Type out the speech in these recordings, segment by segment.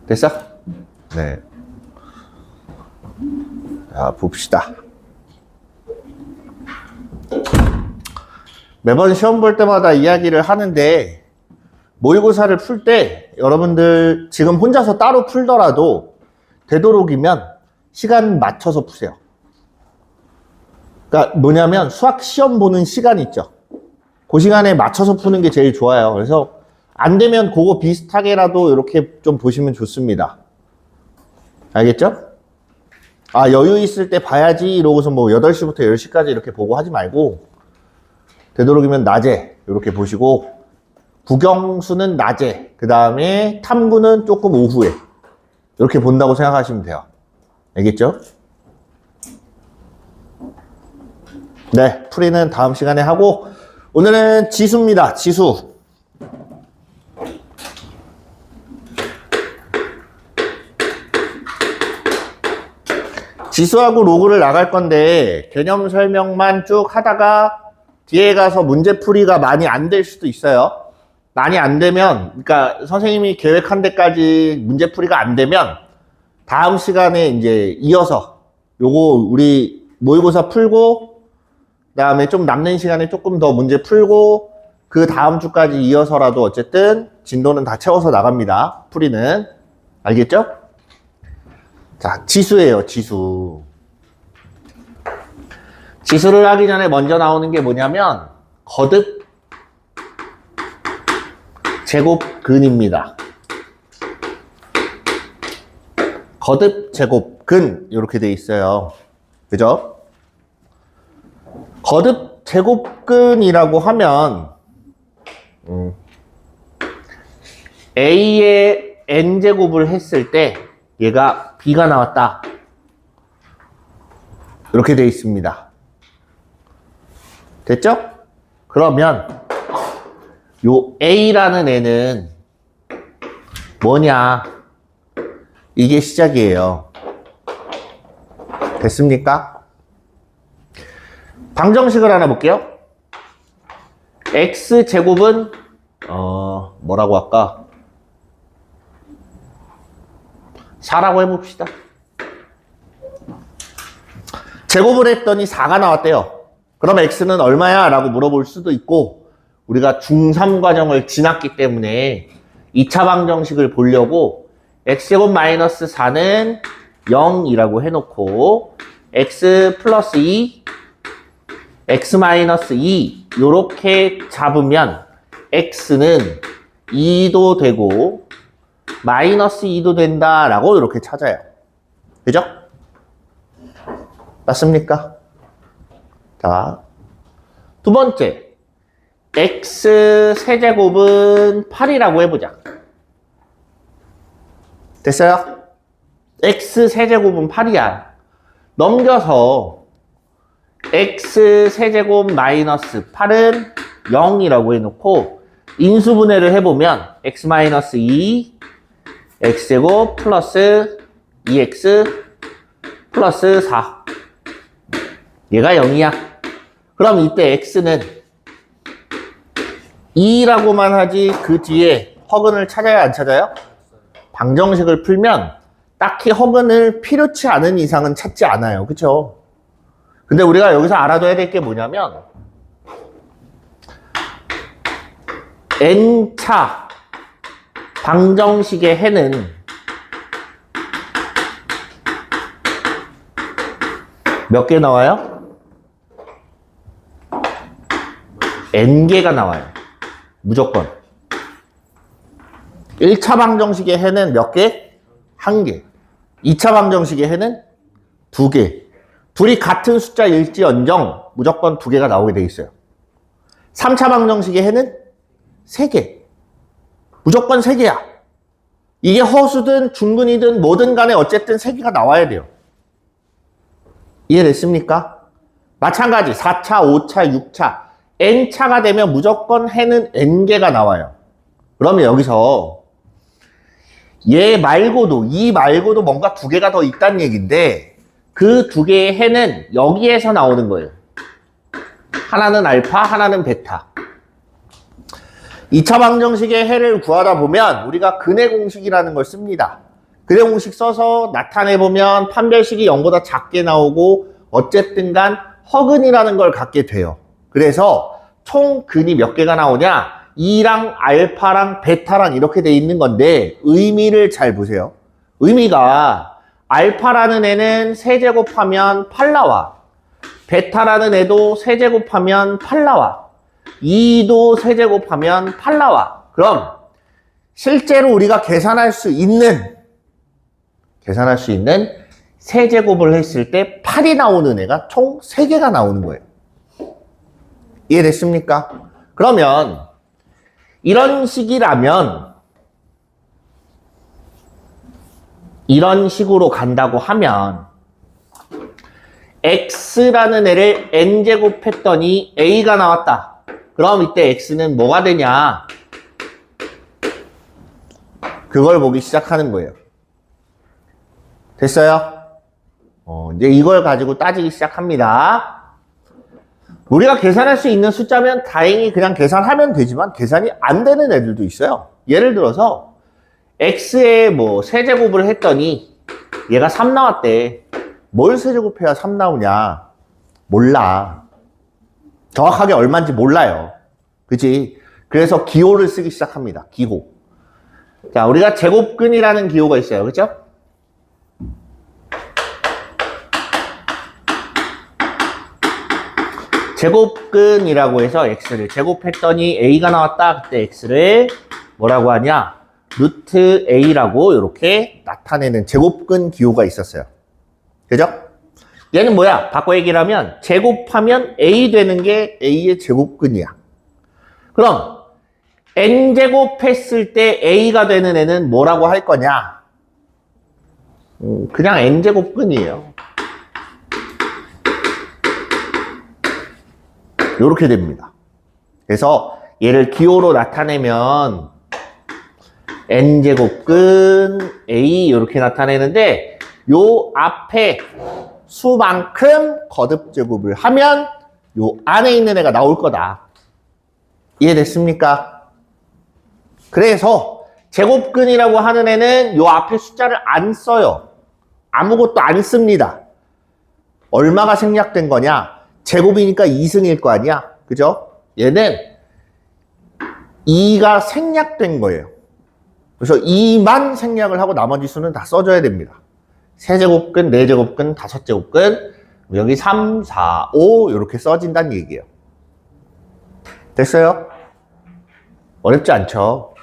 됐어? 네. 자, 봅시다. 매번 시험 볼 때마다 이야기를 하는데, 모의고사를 풀 때 여러분들 지금 혼자서 따로 풀더라도 되도록이면 시간 맞춰서 푸세요. 그러니까 뭐냐면 수학 시험 보는 시간 있죠. 그 시간에 맞춰서 푸는 게 제일 좋아요. 그래서 안 되면 그거 비슷하게라도 이렇게 좀 보시면 좋습니다. 알겠죠? 아, 여유 있을 때 봐야지 이러고서 뭐 8시부터 10시까지 이렇게 보고 하지 말고 되도록이면 낮에 이렇게 보시고 국영수는 낮에, 그 다음에 탐구는 조금 오후에 이렇게 본다고 생각하시면 돼요. 알겠죠? 네, 풀이는 다음 시간에 하고 오늘은 지수입니다. 지수. 지수하고 로그를 나갈 건데 개념 설명만 쭉 하다가 뒤에 가서 문제풀이가 많이 안 될 수도 있어요. 많이 안 되면, 그러니까 선생님이 계획한 데까지 문제풀이가 안 되면 다음 시간에 이제 이어서 요거 우리 모의고사 풀고 그다음에 좀 남는 시간에 조금 더 문제 풀고 그 다음 주까지 이어서라도 어쨌든 진도는 다 채워서 나갑니다. 풀이는. 알겠죠? 자, 지수예요, 지수. 지수를 하기 전에 먼저 나오는 게 뭐냐면 거듭 제곱근입니다. 거듭 제곱근 이렇게 돼 있어요. 그죠? 거듭 제곱근이라고 하면 A의 N제곱을 했을 때 얘가 B가 나왔다. 이렇게 돼 있습니다. 됐죠? 그러면 요 A라는 애는 뭐냐? 이게 시작이에요. 됐습니까? 방정식을 하나 볼게요. X제곱은 뭐라고 할까? 4라고 해봅시다. 제곱을 했더니 4가 나왔대요. 그럼 X는 얼마야? 라고 물어볼 수도 있고 우리가 중3 과정을 지났기 때문에 2차 방정식을 보려고 X제곱 마이너스 4는 0이라고 해놓고 X 플러스 2, X 마이너스 2 요렇게 잡으면 X는 2도 되고 마이너스 2도 된다라고 이렇게 찾아요. 그죠? 맞습니까? 자, 두 번째 X 세제곱은 8이라고 해보자. 됐어요? X 세제곱은 8이야. 넘겨서 X 세제곱 마이너스 8은 0이라고 해놓고 인수분해를 해보면 X 마이너스 2 X제곱 플러스 2X 플러스 4 얘가 0이야. 그럼 이때 X는 2라고만 하지 그 뒤에 허근을 찾아야 안 찾아요? 방정식을 풀면 딱히 허근을 필요치 않은 이상은 찾지 않아요. 그쵸? 근데 우리가 여기서 알아둬야 될 게 뭐냐면 N차 방정식의 해는 몇 개 나와요? N개가 나와요. 무조건. 1차 방정식의 해는 몇 개? 1개. 2차 방정식의 해는 2개. 둘이 같은 숫자일지언정 무조건 2개가 나오게 돼 있어요. 3차 방정식의 해는 3개. 무조건 3개야. 이게 허수든 중근이든 뭐든 간에 어쨌든 3개가 나와야 돼요. 이해됐습니까? 마찬가지 4차, 5차, 6차 N차가 되면 무조건 해는 N개가 나와요. 그러면 여기서 얘 말고도 이 말고도 뭔가 2개가 더 있다는 얘기인데 그 2개의 해는 여기에서 나오는 거예요. 하나는 알파, 하나는 베타. 2차 방정식의 해를 구하다 보면 우리가 근의 공식이라는 걸 씁니다. 그래 공식 써서 나타내보면 판별식이 0보다 작게 나오고 어쨌든 간 허근이라는 걸 갖게 돼요. 그래서 총 근이 몇 개가 나오냐? 2랑 알파랑 베타랑 이렇게 돼 있는 건데 의미를 잘 보세요. 의미가 알파라는 애는 세제곱하면 8 나와. 베타라는 애도 세제곱하면 8 나와. 2도 세제곱하면 8 나와. 그럼 실제로 우리가 계산할 수 있는 세제곱을 했을 때 8이 나오는 애가 총 3개가 나오는 거예요. 이해됐습니까? 그러면 이런 식이라면 이런 식으로 간다고 하면 x라는 애를 n제곱 했더니 a가 나왔다. 그럼 이때 x는 뭐가 되냐? 그걸 보기 시작하는 거예요. 됐어요? 이제 이걸 가지고 따지기 시작합니다. 우리가 계산할 수 있는 숫자면 다행히 그냥 계산하면 되지만 계산이 안 되는 애들도 있어요. 예를 들어서 x에 뭐 세제곱을 했더니 얘가 3 나왔대. 뭘 세제곱해야 3 나오냐? 몰라. 정확하게 얼마인지 몰라요. 그치? 그래서 기호를 쓰기 시작합니다. 기호. 자, 우리가 제곱근이라는 기호가 있어요. 그죠? 제곱근이라고 해서 x를 제곱했더니 a가 나왔다. 그때 x를 뭐라고 하냐? 루트 a라고 이렇게 나타내는 제곱근 기호가 있었어요. 그죠? 얘는 뭐야? 바꿔 얘기를 하면 제곱하면 a 되는 게 a의 제곱근이야. 그럼 n제곱 했을 때 a가 되는 애는 뭐라고 할 거냐? 그냥 n제곱근이에요. 이렇게 됩니다. 그래서 얘를 기호로 나타내면 n제곱근 a 이렇게 나타내는데 요 앞에 수만큼 거듭제곱을 하면 요 안에 있는 애가 나올 거다. 이해됐습니까? 그래서 제곱근이라고 하는 애는 요 앞에 숫자를 안 써요. 아무것도 안 씁니다. 얼마가 생략된 거냐? 제곱이니까 2승일 거 아니야? 그죠? 얘는 2가 생략된 거예요. 그래서 2만 생략을 하고 나머지 수는 다 써줘야 됩니다. 3제곱근, 4제곱근, 5제곱근, 여기 3, 4, 5 이렇게 써진다는 얘기예요. 됐어요? 어렵지 않죠?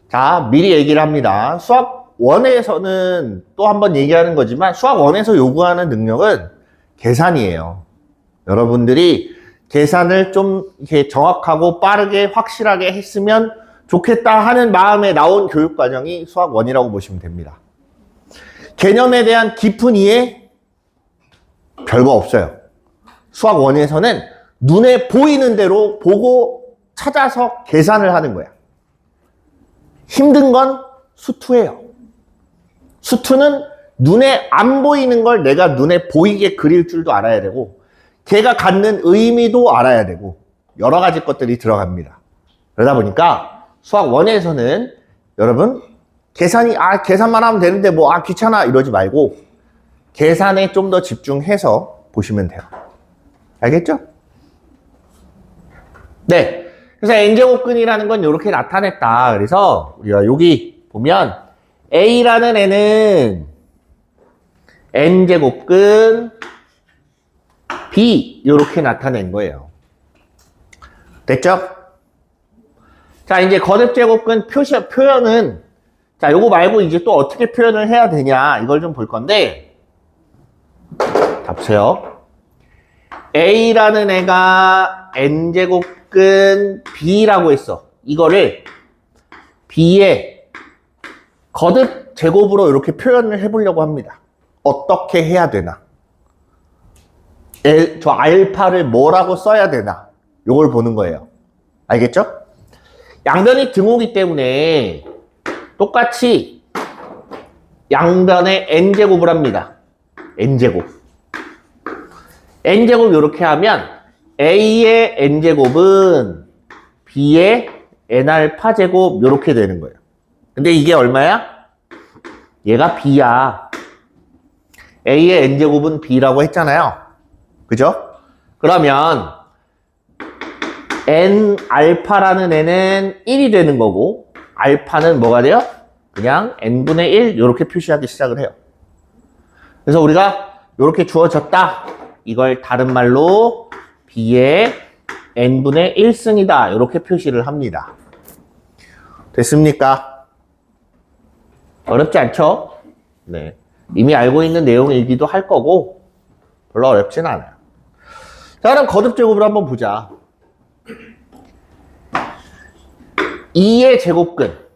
자, 미리 얘기를 합니다. 수학 1에서는 또 한번 얘기하는 거지만 수학 1에서 요구하는 능력은 계산이에요. 여러분들이 계산을 좀 이렇게 정확하고 빠르게 확실하게 했으면 좋겠다 하는 마음에 나온 교육과정이 수학 1이라고 보시면 됩니다. 개념에 대한 깊은 이해 별거 없어요. 수학 1에서는 눈에 보이는 대로 보고 찾아서 계산을 하는 거야. 힘든 건 수투예요. 수투는 눈에 안 보이는 걸 내가 눈에 보이게 그릴 줄도 알아야 되고 걔가 갖는 의미도 알아야 되고 여러 가지 것들이 들어갑니다. 그러다 보니까 수학 1에서는 여러분 계산만 하면 되는데 귀찮아 이러지 말고 계산에 좀 더 집중해서 보시면 돼요. 알겠죠? 네. 그래서 n제곱근이라는 건 이렇게 나타냈다. 그래서 우리가 여기 보면 a라는 애는 n제곱근 b 이렇게 나타낸 거예요. 됐죠? 자, 이제 거듭제곱근 표현은 자, 요거 말고 이제 또 어떻게 표현을 해야 되냐 이걸 좀 볼 건데 자, 보세요. a라는 애가 n제곱근 b라고 했어. 이거를 b의 거듭 제곱으로 이렇게 표현을 해보려고 합니다. 어떻게 해야 되나? 저 알파를 뭐라고 써야 되나? 요걸 보는 거예요. 알겠죠? 양변이 등호기 때문에 똑같이 양변에 n제곱을 합니다. n제곱. n제곱 이렇게 하면 a의 n제곱은 b의 n알파 제곱 이렇게 되는 거예요. 근데 이게 얼마야? 얘가 B야. A의 N제곱은 B라고 했잖아요. 그죠? 그러면 N 알파라는 애는 1이 되는 거고 알파는 뭐가 돼요? 그냥 N분의 1 이렇게 표시하기 시작을 해요. 그래서 우리가 이렇게 주어졌다. 이걸 다른 말로 B의 N분의 1승이다. 이렇게 표시를 합니다. 됐습니까? 어렵지 않죠? 네. 이미 알고 있는 내용이기도 할 거고 별로 어렵진 않아요. 자, 그럼 거듭제곱을 한번 보자. 2의 제곱근.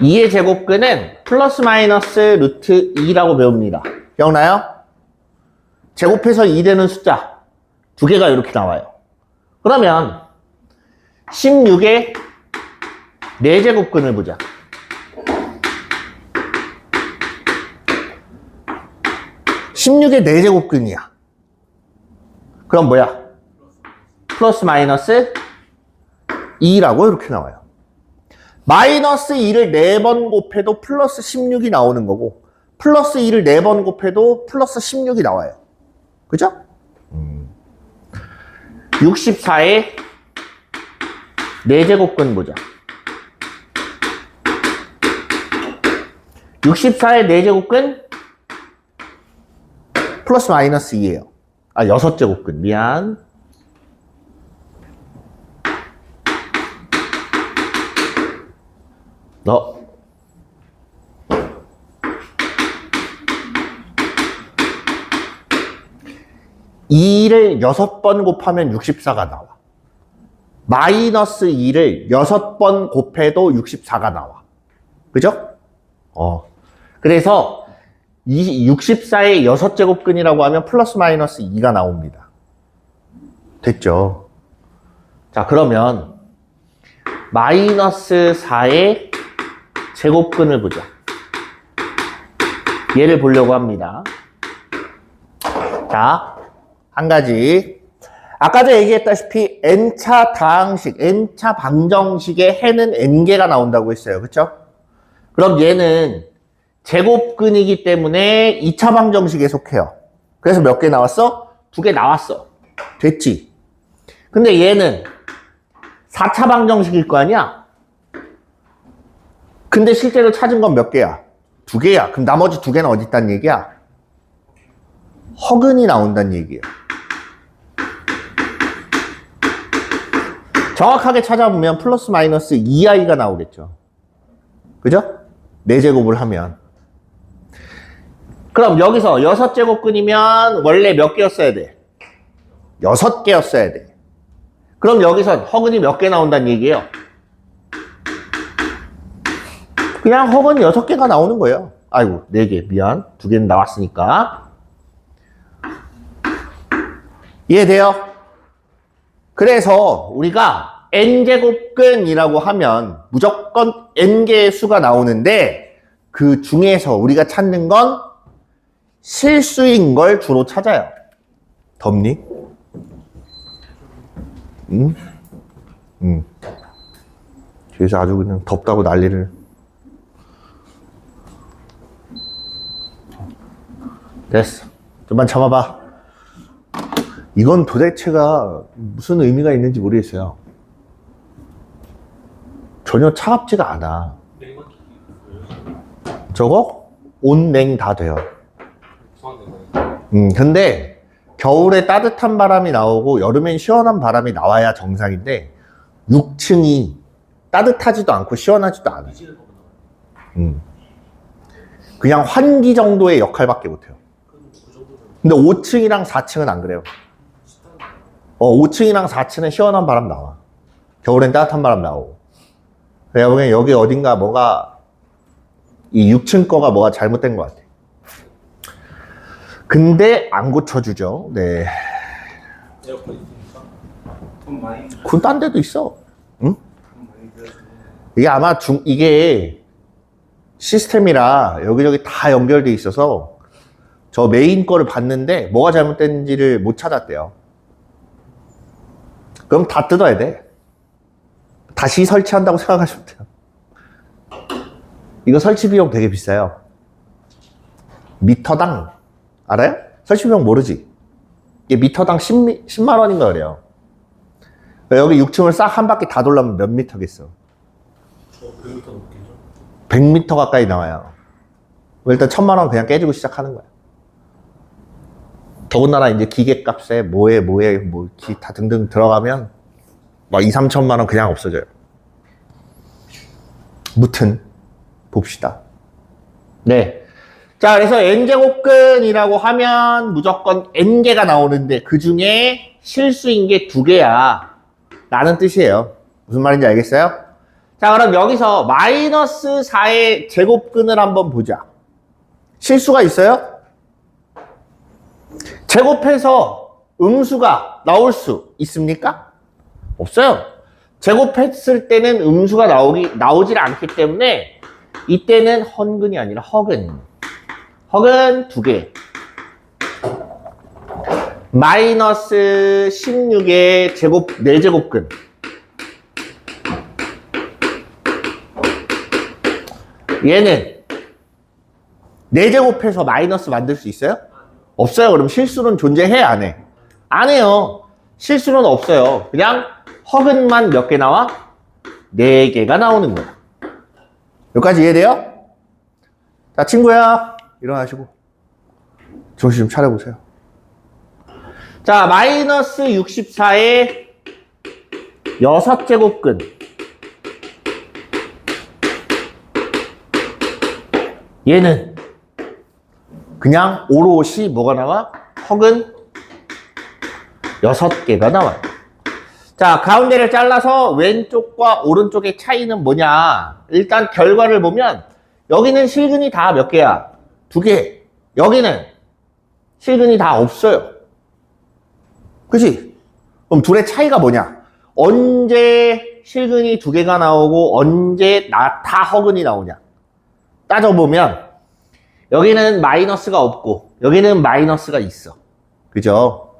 2의 제곱근은 플러스 마이너스 루트 2라고 배웁니다. 기억나요? 제곱해서 2 되는 숫자 두 개가 이렇게 나와요. 그러면 16의 4제곱근을 보자. 16의 4제곱근이야. 그럼 뭐야? 플러스 마이너스 2라고 이렇게 나와요. 마이너스 2를 4번 곱해도 플러스 16이 나오는 거고 플러스 2를 4번 곱해도 플러스 16이 나와요. 그죠? 64의 4제곱근 보자. 64의 4제곱근 플러스 마이너스 2예요. 아, 6제곱근. 미안. 너 2를 6번 곱하면 64가 나와. 마이너스 2를 6번 곱해도 64가 나와. 그죠? 그래서 64의 6제곱근이라고 하면 플러스 마이너스 2가 나옵니다. 됐죠? 자, 그러면 마이너스 4의 제곱근을 보자. 얘를 보려고 합니다. 자, 한 가지. 아까도 얘기했다시피 n차 다항식, n차 방정식의 해는 n개가 나온다고 했어요. 그쵸? 그럼 얘는 제곱근이기 때문에 2차 방정식에 속해요. 그래서 몇 개 나왔어? 2개 나왔어. 됐지? 근데 얘는 4차 방정식일 거 아니야? 근데 실제로 찾은 건 몇 개야? 2개야. 그럼 나머지 2개는 어디 있다는 얘기야? 허근이 나온다는 얘기예요. 정확하게 찾아보면 플러스 마이너스 2i가 나오겠죠. 그죠? 4제곱을 하면. 그럼 여기서 6제곱근이면 원래 몇 개였어야 돼? 6개였어야 돼. 그럼 여기서 허근이 몇 개 나온다는 얘기예요? 그냥 허근이 6개가 나오는 거예요. 아이고, 4개. 미안. 2개는 나왔으니까. 이해돼요? 그래서 우리가 n제곱근이라고 하면 무조건 n개의 수가 나오는데 그 중에서 우리가 찾는 건 실수인 걸 주로 찾아요. 덥니? 응? 응. 뒤에서 아주 그냥 덥다고 난리를. 됐어. 좀만 참아봐. 이건 도대체가 무슨 의미가 있는지 모르겠어요. 전혀 차갑지가 않아. 저거? 온, 냉 다 돼요. 근데 겨울에 따뜻한 바람이 나오고 여름엔 시원한 바람이 나와야 정상인데 6층이 따뜻하지도 않고 시원하지도 않아요. 그냥 환기 정도의 역할밖에 못해요. 근데 5층이랑 4층은 안 그래요. 5층이랑 4층은 시원한 바람 나와. 겨울엔 따뜻한 바람 나오고. 내가 보기엔 여기 어딘가 뭐가 이 6층 거가 뭐가 잘못된 것 같아. 근데 안 고쳐주죠. 네. 그건 딴 데도 있어. 응? 이게 아마 이게 시스템이라 여기저기 다 연결돼 있어서 저 메인 거를 봤는데 뭐가 잘못됐는지를 못 찾았대요. 그럼 다 뜯어야 돼. 다시 설치한다고 생각하시면 돼요. 이거 설치 비용 되게 비싸요. 미터당, 알아요? 설치 비용 모르지? 이게 미터당 10만 원인가 그래요. 여기 6층을 싹 한 바퀴 다 돌려면 몇 미터겠어? 100m 넘겠죠? 100m 가까이 나와요. 일단 1000만 원 그냥 깨지고 시작하는 거야. 더군다나 이제 기계값에 뭐에 뭐 기타 등등 들어가면 막 2, 3천만 원 그냥 없어져요. 무튼 봅시다. 네. 자, 그래서 n제곱근이라고 하면 무조건 n개가 나오는데 그 중에 실수인 게 2개야 라는 뜻이에요. 무슨 말인지 알겠어요? 자, 그럼 여기서 마이너스 4의 제곱근을 한번 보자. 실수가 있어요? 제곱해서 음수가 나올 수 있습니까? 없어요. 제곱했을 때는 음수가 나오질 않기 때문에 이때는 헌근이 아니라 허근. 허근 2개. 마이너스 16의 제곱, 4제곱근. 얘는 4제곱해서 마이너스 만들 수 있어요? 없어요. 그럼 실수는 존재해? 안 해? 안 해요. 실수는 없어요. 그냥 허근만 몇 개 나와? 4개가 나오는 거야. 여기까지 이해돼요? 자, 친구야, 일어나시고 정신 좀 차려보세요. 자, 마이너스 64의 6제곱근. 얘는 그냥 오롯이 뭐가 나와? 허근 6개가 나와요. 자, 가운데를 잘라서 왼쪽과 오른쪽의 차이는 뭐냐? 일단 결과를 보면 여기는 실근이 다 몇 개야? 2개. 여기는 실근이 다 없어요. 그치? 그럼 둘의 차이가 뭐냐? 언제 실근이 2개가 나오고 언제 다 허근이 나오냐? 따져보면 여기는 마이너스가 없고 여기는 마이너스가 있어. 그죠?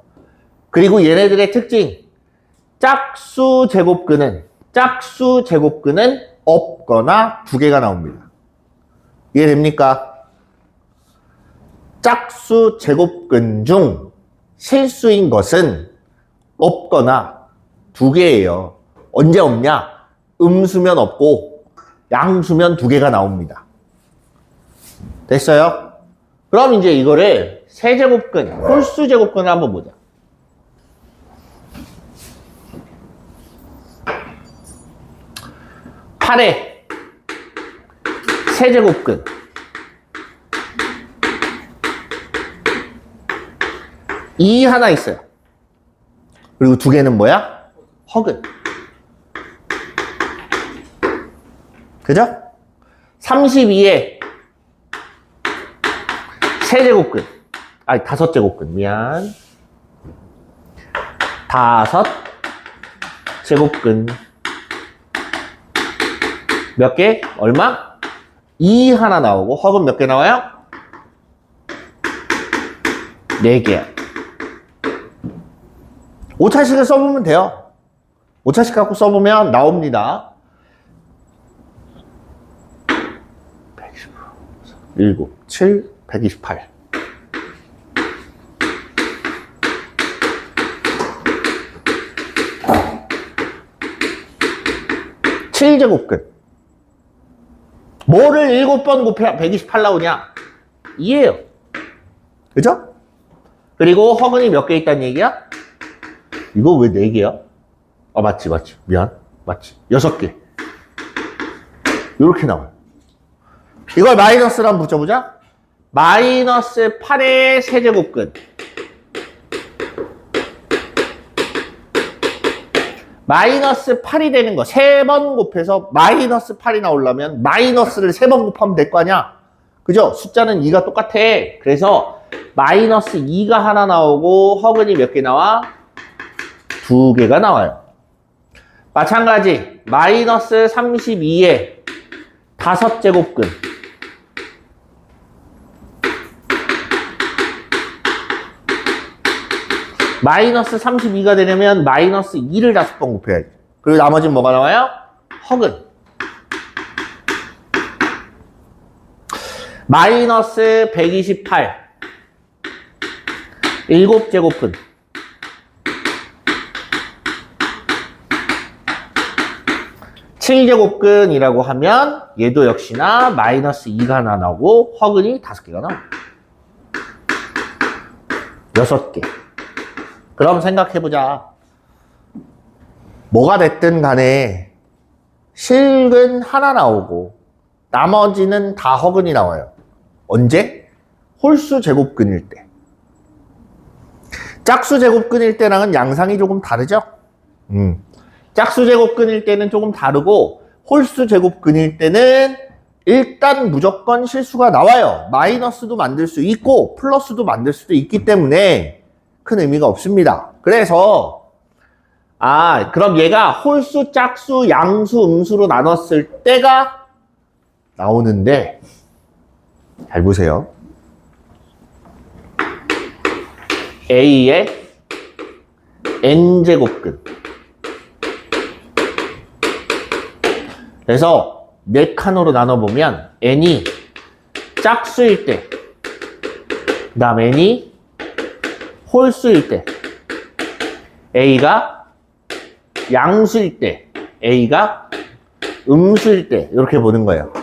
그리고 얘네들의 특징, 짝수 제곱근은 없거나 2개가 나옵니다. 이해됩니까? 짝수 제곱근 중 실수인 것은 없거나 2개예요. 언제 없냐? 음수면 없고 양수면 2개가 나옵니다. 됐어요? 그럼 이제 이거를 세제곱근, 홀수 제곱근을 한번 보자. 8의 세제곱근. 이 하나 있어요. 그리고 2개는 뭐야? 허근. 그죠? 32의 세제곱근. 아니, 5제곱근. 미안. 5제곱근. 몇 개? 얼마? 2 하나 나오고 허근 몇 개 나와요? 4개. 오차식을 써보면 돼요. 오차식 갖고 써보면 나옵니다. 7, 7, 128. (7제곱근) 뭐를 7번 곱해 128 나오냐? 2예요. 그죠? 그리고 허근이 몇 개 있다는 얘기야? 이거 왜 4개야? 아, 맞지. 미안. 맞지. 6개. 이렇게 나와요. 이걸 마이너스로 한번 붙여보자. 마이너스 8의 세제곱근. 마이너스 8이 되는 거 3번 곱해서 마이너스 8이 나오려면 마이너스를 3번 곱하면 될 거 아니야? 그죠? 숫자는 2가 똑같아. 그래서 마이너스 2가 하나 나오고 허근이 몇 개 나와? 2개가 나와요. 마찬가지 마이너스 32의 5제곱근. 마이너스 32가 되려면 마이너스 2를 5번 곱해야지. 그리고 나머지는 뭐가 나와요? 허근. 마이너스 128. 7제곱근. (7제곱근이라고) 하면 얘도 역시나 마이너스 2가 나오고 허근이 5개가 나와. 6개. 그럼 생각해보자. 뭐가 됐든 간에 실근 하나 나오고 나머지는 다 허근이 나와요. 언제? 홀수 제곱근일 때. 짝수 제곱근일 때랑은 양상이 조금 다르죠? 짝수 제곱근일 때는 조금 다르고 홀수 제곱근일 때는 일단 무조건 실수가 나와요. 마이너스도 만들 수 있고 플러스도 만들 수도 있기 때문에 큰 의미가 없습니다. 그래서 그럼 얘가 홀수, 짝수, 양수, 음수로 나눴을 때가 나오는데 잘 보세요. A의 n제곱근. 그래서 4칸으로 나눠보면 n이 짝수일 때, 그 다음 n이 홀수일 때, A가 양수일 때, A가 음수일 때 이렇게 보는 거예요.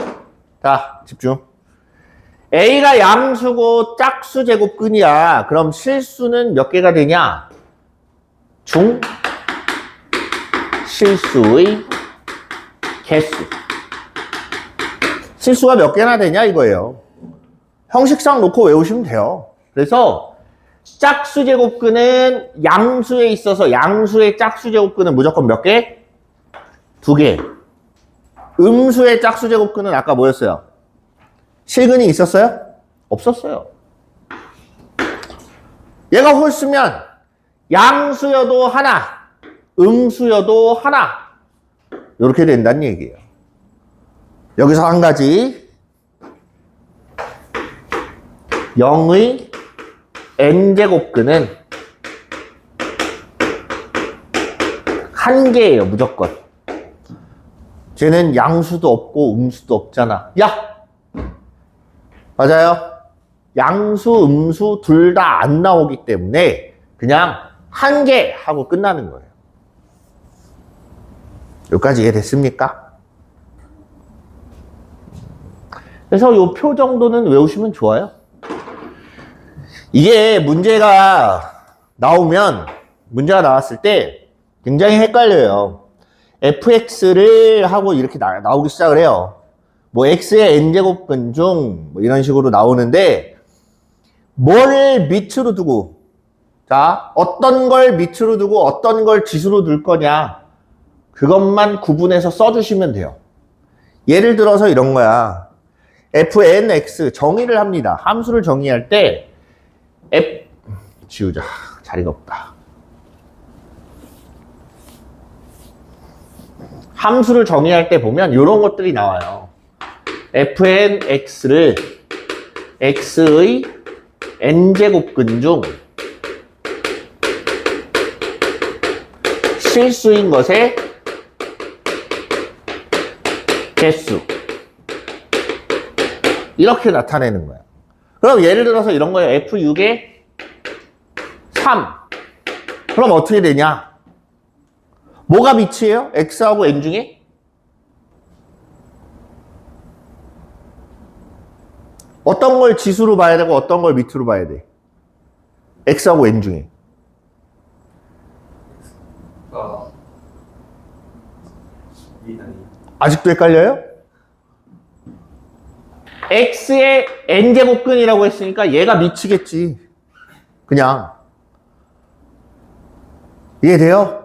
자, 집중. A가 양수고 짝수 제곱근이야. 그럼 실수는 몇 개가 되냐? 중 실수의 개수. 실수가 몇 개나 되냐 이거예요. 형식상 놓고 외우시면 돼요. 그래서 짝수 제곱근은 양수에 있어서 양수의 짝수 제곱근은 무조건 몇 개? 2개. 음수의 짝수 제곱근은 아까 뭐였어요? 실근이 있었어요? 없었어요. 얘가 홀수면 양수여도 하나, 음수여도 하나 이렇게 된다는 얘기예요. 여기서 한 가지 0의 n제곱근은 한 개예요. 무조건. 쟤는 양수도 없고 음수도 없잖아. 야! 맞아요. 양수, 음수 둘 다 안 나오기 때문에 그냥 한 개 하고 끝나는 거예요. 여기까지 이해됐습니까? 그래서 요 표 정도는 외우시면 좋아요. 이게 문제가 나왔을 때 굉장히 헷갈려요. fx를 하고 이렇게 나오기 시작을 해요. 뭐 x의 n제곱근 중 뭐 이런 식으로 나오는데 뭘 밑으로 두고 자 어떤 걸 밑으로 두고 어떤 걸 지수로 둘 거냐 그것만 구분해서 써주시면 돼요. 예를 들어서 이런 거야. fnx 정의를 합니다. 함수를 정의할 때 지우자. 자리가 없다. 함수를 정의할 때 보면 이런 것들이 나와요. fnx를 x의 n제곱근 중 실수인 것의 개수 이렇게 나타내는 거야. 그럼 예를 들어서 이런 거예요. f6에 3 그럼 어떻게 되냐? 뭐가 밑이에요? x하고 n 중에? 어떤 걸 지수로 봐야 되고 어떤 걸 밑으로 봐야 돼? x하고 n 중에. 아직도 헷갈려요? x의 n제곱근이라고 했으니까 얘가 미치겠지. 그냥. 이해돼요?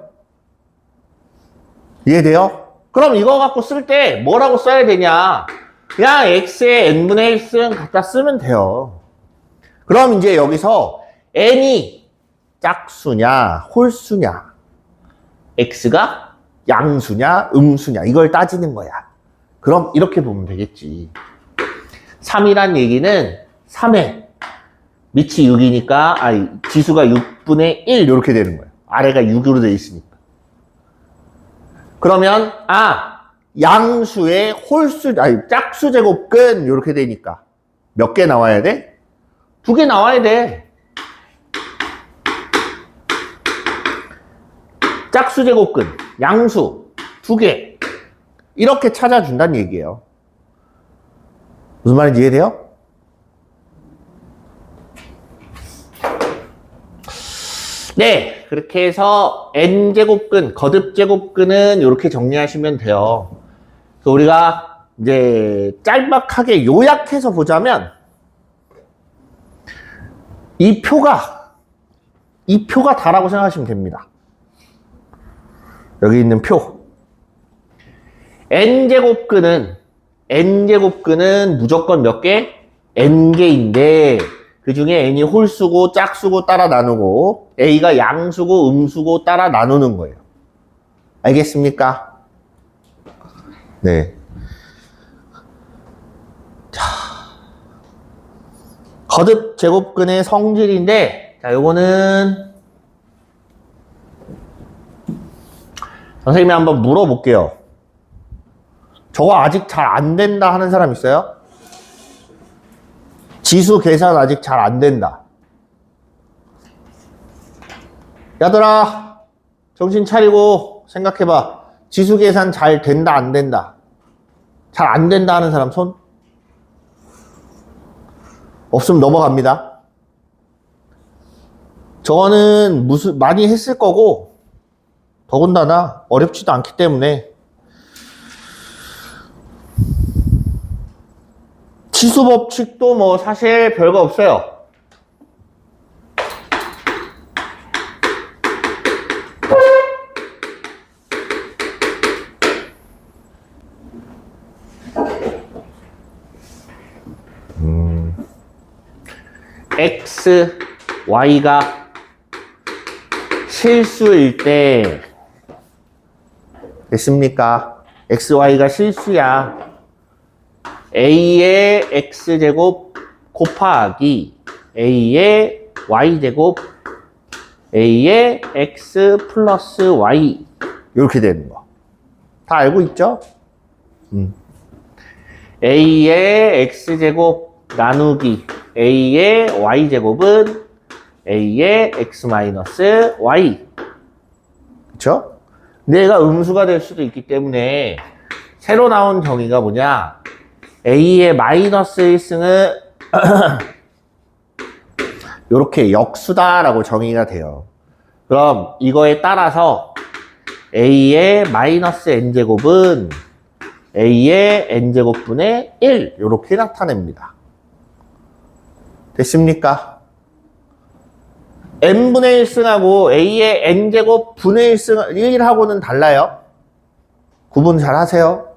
이해돼요? 그럼 이거 갖고 쓸 때 뭐라고 써야 되냐? 그냥 x의 n분의 1승 갖다 쓰면 돼요. 그럼 이제 여기서 n이 짝수냐 홀수냐 x가 양수냐 음수냐 이걸 따지는 거야. 그럼 이렇게 보면 되겠지. 3이란 얘기는 3에 밑이 6이니까 지수가 6분의 1 이렇게 되는 거예요. 아래가 6으로 돼 있으니까. 그러면 양수의 짝수 제곱근 이렇게 되니까 몇 개 나와야 돼? 2개 나와야 돼. 짝수 제곱근, 양수 2개 이렇게 찾아준다는 얘기예요. 무슨 말인지 이해돼요? 네, 그렇게 해서 n제곱근, 거듭제곱근은 이렇게 정리하시면 돼요. 그래서 우리가 이제 짤막하게 요약해서 보자면 이 표가 다라고 생각하시면 됩니다. 여기 있는 표. n제곱근은 무조건 몇 개? n개인데 그 중에 n이 홀수고 짝수고 따라 나누고 a가 양수고 음수고 따라 나누는 거예요. 알겠습니까? 네. 자, 거듭 제곱근의 성질인데, 자, 요거는 선생님이 한번 물어볼게요. 저거 아직 잘 안 된다 하는 사람 있어요? 지수 계산 아직 잘 안 된다. 야들아, 정신 차리고 생각해봐. 지수 계산 잘 된다, 안 된다? 잘 안 된다 하는 사람 손? 없으면 넘어갑니다. 저거는 많이 했을 거고, 더군다나 어렵지도 않기 때문에 치수 법칙도 뭐 사실 별거 없어요. x, y가 실수일 때 됐습니까? x, y가 실수야. a의 x제곱 곱하기 a의 y제곱 a의 x 플러스 y 이렇게 되는 거. 다 알고 있죠? a의 x제곱 나누기 a의 y제곱은 a의 x 마이너스 y. 그쵸? 근데 얘가 음수가 될 수도 있기 때문에 새로 나온 정의가 뭐냐? a의 마이너스 1승은 이렇게 역수다라고 정의가 돼요. 그럼 이거에 따라서 a의 마이너스 n제곱은 a의 n제곱분의 1 이렇게 나타냅니다. 됐습니까? n분의 1승하고 a의 n제곱 분의 1하고는 달라요. 구분 잘 하세요.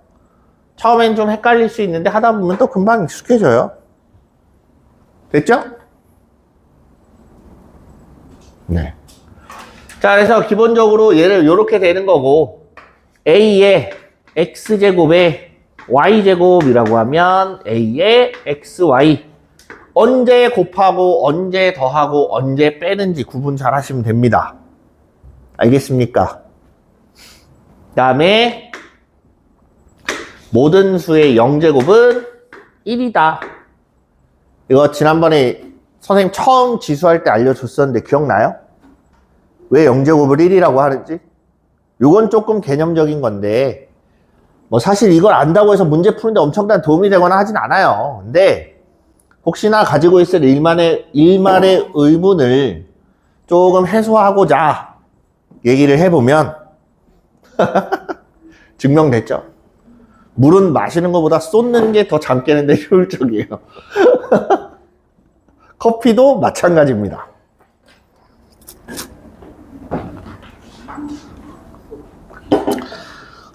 처음엔 좀 헷갈릴 수 있는데 하다 보면 또 금방 익숙해져요. 됐죠? 네. 자, 그래서 기본적으로 얘를 이렇게 되는 거고 a의 x제곱에 y제곱이라고 하면 a의 xy 언제 곱하고 언제 더하고 언제 빼는지 구분 잘 하시면 됩니다. 알겠습니까? 그 다음에 모든 수의 0제곱은 1이다. 이거 지난번에 선생님 처음 지수할 때 알려줬었는데 기억나요? 왜 0제곱을 1이라고 하는지? 이건 조금 개념적인 건데 뭐 사실 이걸 안다고 해서 문제 푸는데 엄청난 도움이 되거나 하진 않아요. 근데 혹시나 가지고 있을 일말의 의문을 조금 해소하고자 얘기를 해보면 증명됐죠. 물은 마시는 것보다 쏟는 게 더 잠 깨는데 효율적이에요. 커피도 마찬가지입니다.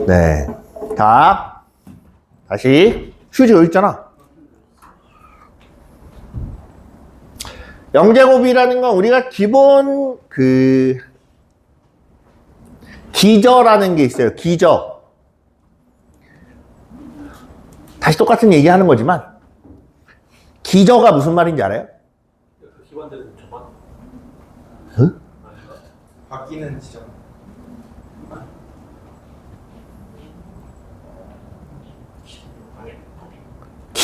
네. 자, 다시 휴지 여기 있잖아. 0제곱이라는 건 우리가 기본 기저라는 게 있어요. 기저. 다시 똑같은 얘기 하는 거지만 기저가 무슨 말인지 알아요? 기반되는 저만? 응? 바뀌는 지점.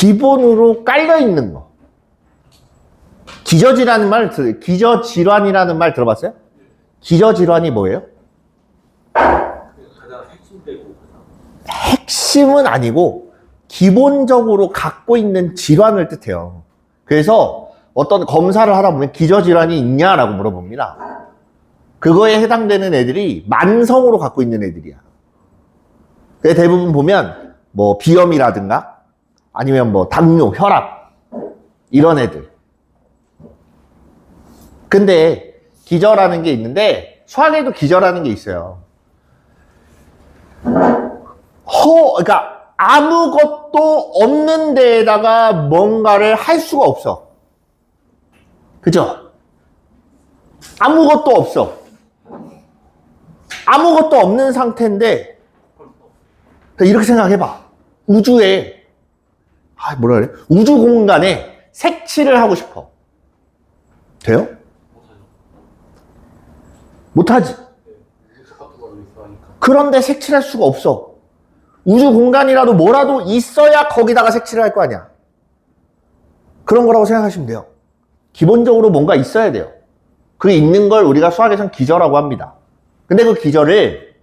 기본으로 깔려 있는 거. 기저질환이라는 말 들어봤어요? 기저질환이 뭐예요? 가장 핵심되고 핵심은 아니고 기본적으로 갖고 있는 질환을 뜻해요. 그래서 어떤 검사를 하다 보면 기저질환이 있냐라고 물어봅니다. 그거에 해당되는 애들이 만성으로 갖고 있는 애들이야. 그래서 대부분 보면 뭐 비염이라든가 아니면 뭐 당뇨, 혈압 이런 애들. 근데 기저라는 게 있는데 수학에도 기저라는 게 있어요. 그러니까 아무것도 없는 데에다가 뭔가를 할 수가 없어. 그죠? 아무것도 없어. 아무것도 없는 상태인데 그러니까 이렇게 생각해봐. 우주에 뭐라 그래? 우주 공간에 색칠을 하고 싶어. 돼요? 못하지. 그런데 색칠할 수가 없어. 우주 공간이라도 뭐라도 있어야 거기다가 색칠을 할 거 아니야. 그런 거라고 생각하시면 돼요. 기본적으로 뭔가 있어야 돼요. 그 있는 걸 우리가 수학에서는 기저라고 합니다. 근데 그 기저를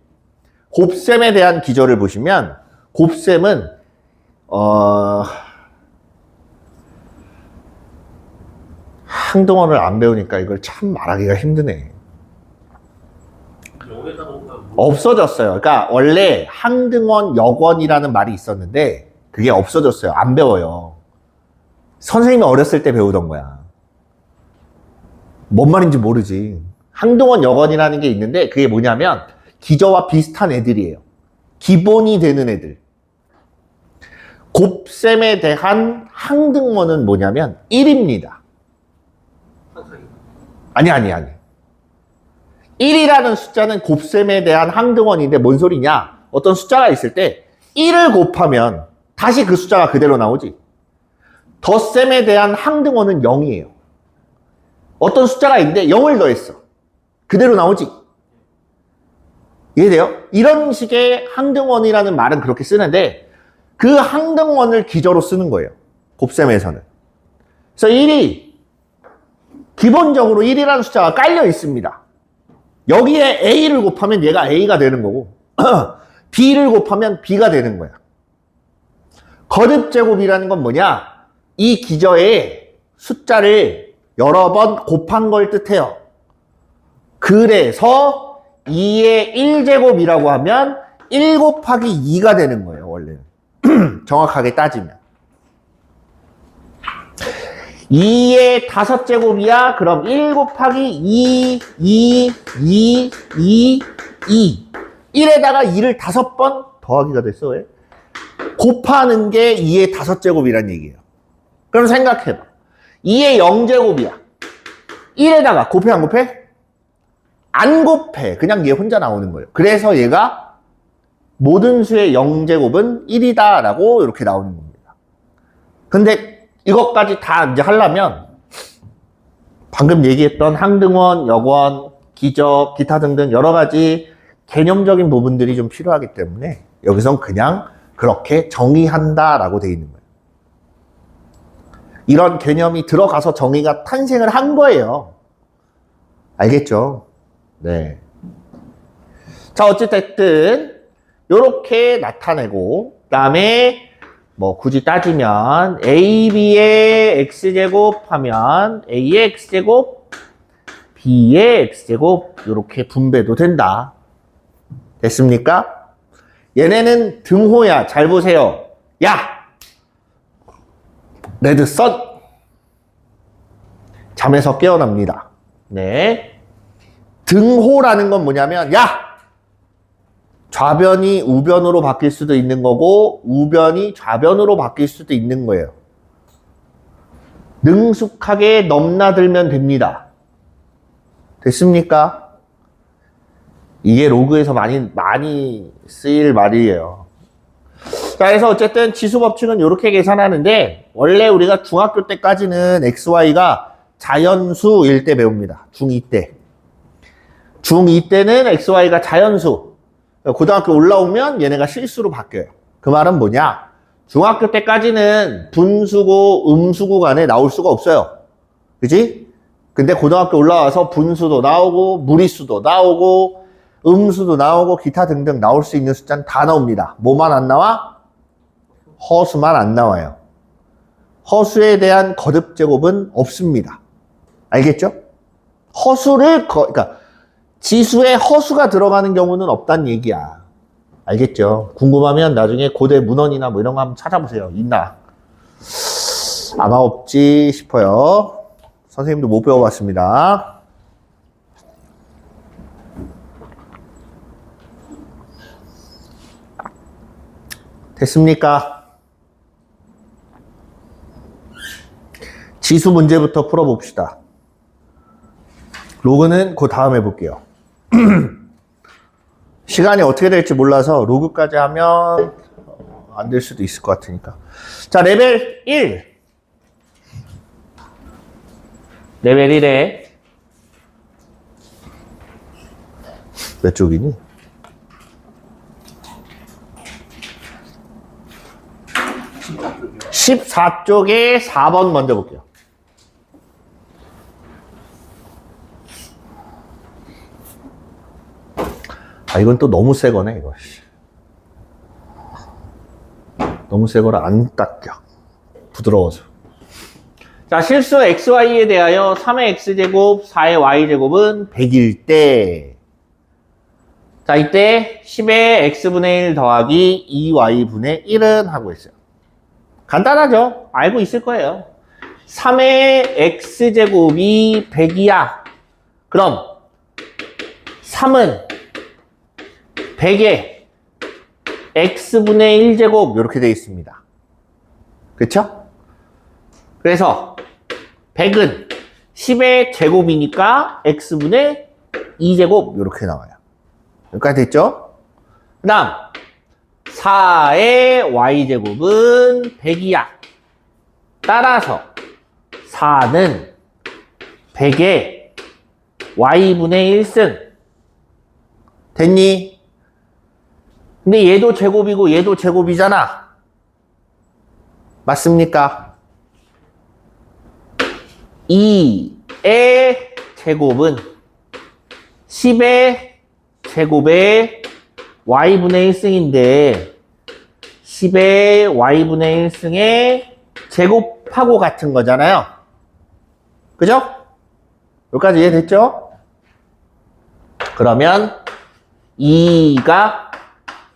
곱셈에 대한 기저를 보시면 곱셈은 한동안을 안 배우니까 이걸 참 말하기가 힘드네. 없어졌어요. 그러니까 원래 항등원, 역원이라는 말이 있었는데 그게 없어졌어요. 안 배워요. 선생님이 어렸을 때 배우던 거야. 뭔 말인지 모르지. 항등원, 역원이라는 게 있는데 그게 뭐냐면 기저와 비슷한 애들이에요. 기본이 되는 애들. 곱셈에 대한 항등원은 뭐냐면 1입니다. 아니. 1이라는 숫자는 곱셈에 대한 항등원인데 뭔 소리냐? 어떤 숫자가 있을 때 1을 곱하면 다시 그 숫자가 그대로 나오지. 덧셈에 대한 항등원은 0이에요. 어떤 숫자가 있는데 0을 더했어. 그대로 나오지. 이해돼요? 이런 식의 항등원이라는 말은 그렇게 쓰는데 그 항등원을 기저로 쓰는 거예요. 곱셈에서는. 그래서 1이 기본적으로 1이라는 숫자가 깔려 있습니다. 여기에 A를 곱하면 얘가 A가 되는 거고 B를 곱하면 B가 되는 거야. 거듭제곱이라는 건 뭐냐? 이 기저에 숫자를 여러 번 곱한 걸 뜻해요. 그래서 2의 1제곱이라고 하면 1 곱하기 2가 되는 거예요, 원래는. 정확하게 따지면. 2의 5제곱이야? 그럼 1 곱하기 2. 1에다가 2를 5번 더하기가 됐어, 왜? 곱하는 게 2의 5제곱이란 얘기예요. 그럼 생각해봐. 2의 0제곱이야. 1에다가 곱해, 안 곱해? 안 곱해. 그냥 얘 혼자 나오는 거예요. 그래서 얘가 모든 수의 0제곱은 1이다 라고 이렇게 나오는 겁니다. 근데 이것까지 다 이제 하려면 방금 얘기했던 항등원, 역원, 기저, 기타 등등 여러 가지 개념적인 부분들이 좀 필요하기 때문에 여기선 그냥 그렇게 정의한다라고 돼 있는 거예요. 이런 개념이 들어가서 정의가 탄생을 한 거예요. 알겠죠? 네. 자, 어찌됐든 요렇게 나타내고 그다음에 뭐 굳이 따지면 AB의 X제곱 하면 A의 X제곱, B의 X제곱 이렇게 분배도 된다. 됐습니까? 얘네는 등호야. 잘 보세요. 야! 레드썬! 잠에서 깨어납니다. 네. 등호라는 건 뭐냐면 야! 좌변이 우변으로 바뀔 수도 있는 거고 우변이 좌변으로 바뀔 수도 있는 거예요. 능숙하게 넘나들면 됩니다. 됐습니까? 이게 로그에서 많이 쓰일 말이에요. 자, 그래서 어쨌든 지수법칙은 이렇게 계산하는데 원래 우리가 중학교 때까지는 XY가 자연수일 때 배웁니다. 중2 때. 중2 때는 XY가 자연수. 고등학교 올라오면 얘네가 실수로 바뀌어요. 그 말은 뭐냐? 중학교 때까지는 분수고 음수고 간에 나올 수가 없어요. 그지? 근데 고등학교 올라와서 분수도 나오고 무리수도 나오고 음수도 나오고 기타 등등 나올 수 있는 숫자는 다 나옵니다. 뭐만 안 나와? 허수만 안 나와요. 허수에 대한 거듭 제곱은 없습니다. 알겠죠? 그러니까 지수에 허수가 들어가는 경우는 없다는 얘기야. 알겠죠? 궁금하면 나중에 고대 문헌이나 뭐 이런 거 한번 찾아보세요. 있나? 아마 없지 싶어요. 선생님도 못 배워봤습니다. 됐습니까? 지수 문제부터 풀어봅시다. 로그는 그 다음에 볼게요. 시간이 어떻게 될지 몰라서 로그까지 하면 안 될 수도 있을 것 같으니까. 자, 레벨 1. 레벨 1에 몇 쪽이니? (14쪽이요) 14쪽에 4번 먼저 볼게요. 아, 이건 또 너무 새 거네, 이거. 너무 새 거라 안 닦여. 부드러워서. 자, 실수 xy에 대하여 3의 x제곱, 4의 y제곱은 100일 때. 자, 이때 10의 x분의 1 더하기 2y분의 1은 하고 있어요. 간단하죠? 알고 있을 거예요. 3의 x제곱이 100이야. 그럼 3은 100에 x분의 1제곱 이렇게 되어 있습니다. 그렇죠? 그래서 100은 10의 제곱이니까 x분의 2제곱 이렇게 나와요. 여기까지 됐죠? 그 다음 4의 y제곱은 100이야. 따라서 4는 100의 y분의 1승. 됐니? 근데 얘도 제곱이고 얘도 제곱이잖아. 맞습니까? 2의 제곱은 10의 제곱의 y분의 1승인데 10의 y분의 1승의 제곱하고 같은 거잖아요. 그죠? 여기까지 이해됐죠? 그러면 2가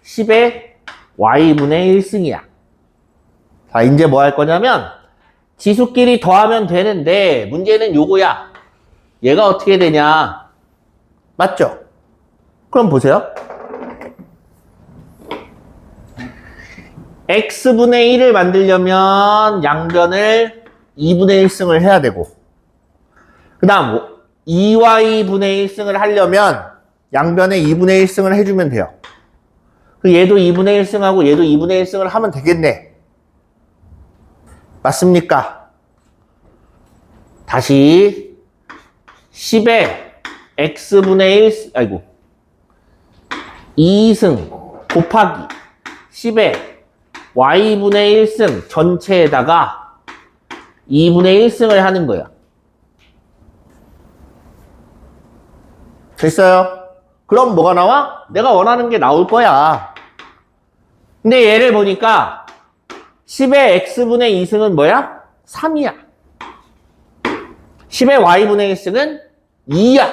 10의 y분의 1승이야. 자, 이제 뭐 할 거냐면 지수끼리 더하면 되는데 문제는 요거야. 얘가 어떻게 되냐? 맞죠? 그럼 보세요. x분의 1을 만들려면 양변을 2분의 1승을 해야 되고 그 다음 2y분의 1승을 하려면 양변에 2분의 1승을 해주면 돼요. 얘도 2분의 1승하고 얘도 2분의 1승을 하면 되겠네. 맞습니까? 다시 10의 x분의 1, 2승 곱하기 10의 y분의 1승 전체에다가 2분의 1승을 하는 거야. 됐어요? 그럼 뭐가 나와? 내가 원하는 게 나올 거야. 근데 얘를 보니까 10의 x분의 2승은 뭐야? 3이야. 10의 y분의 1승은 2야.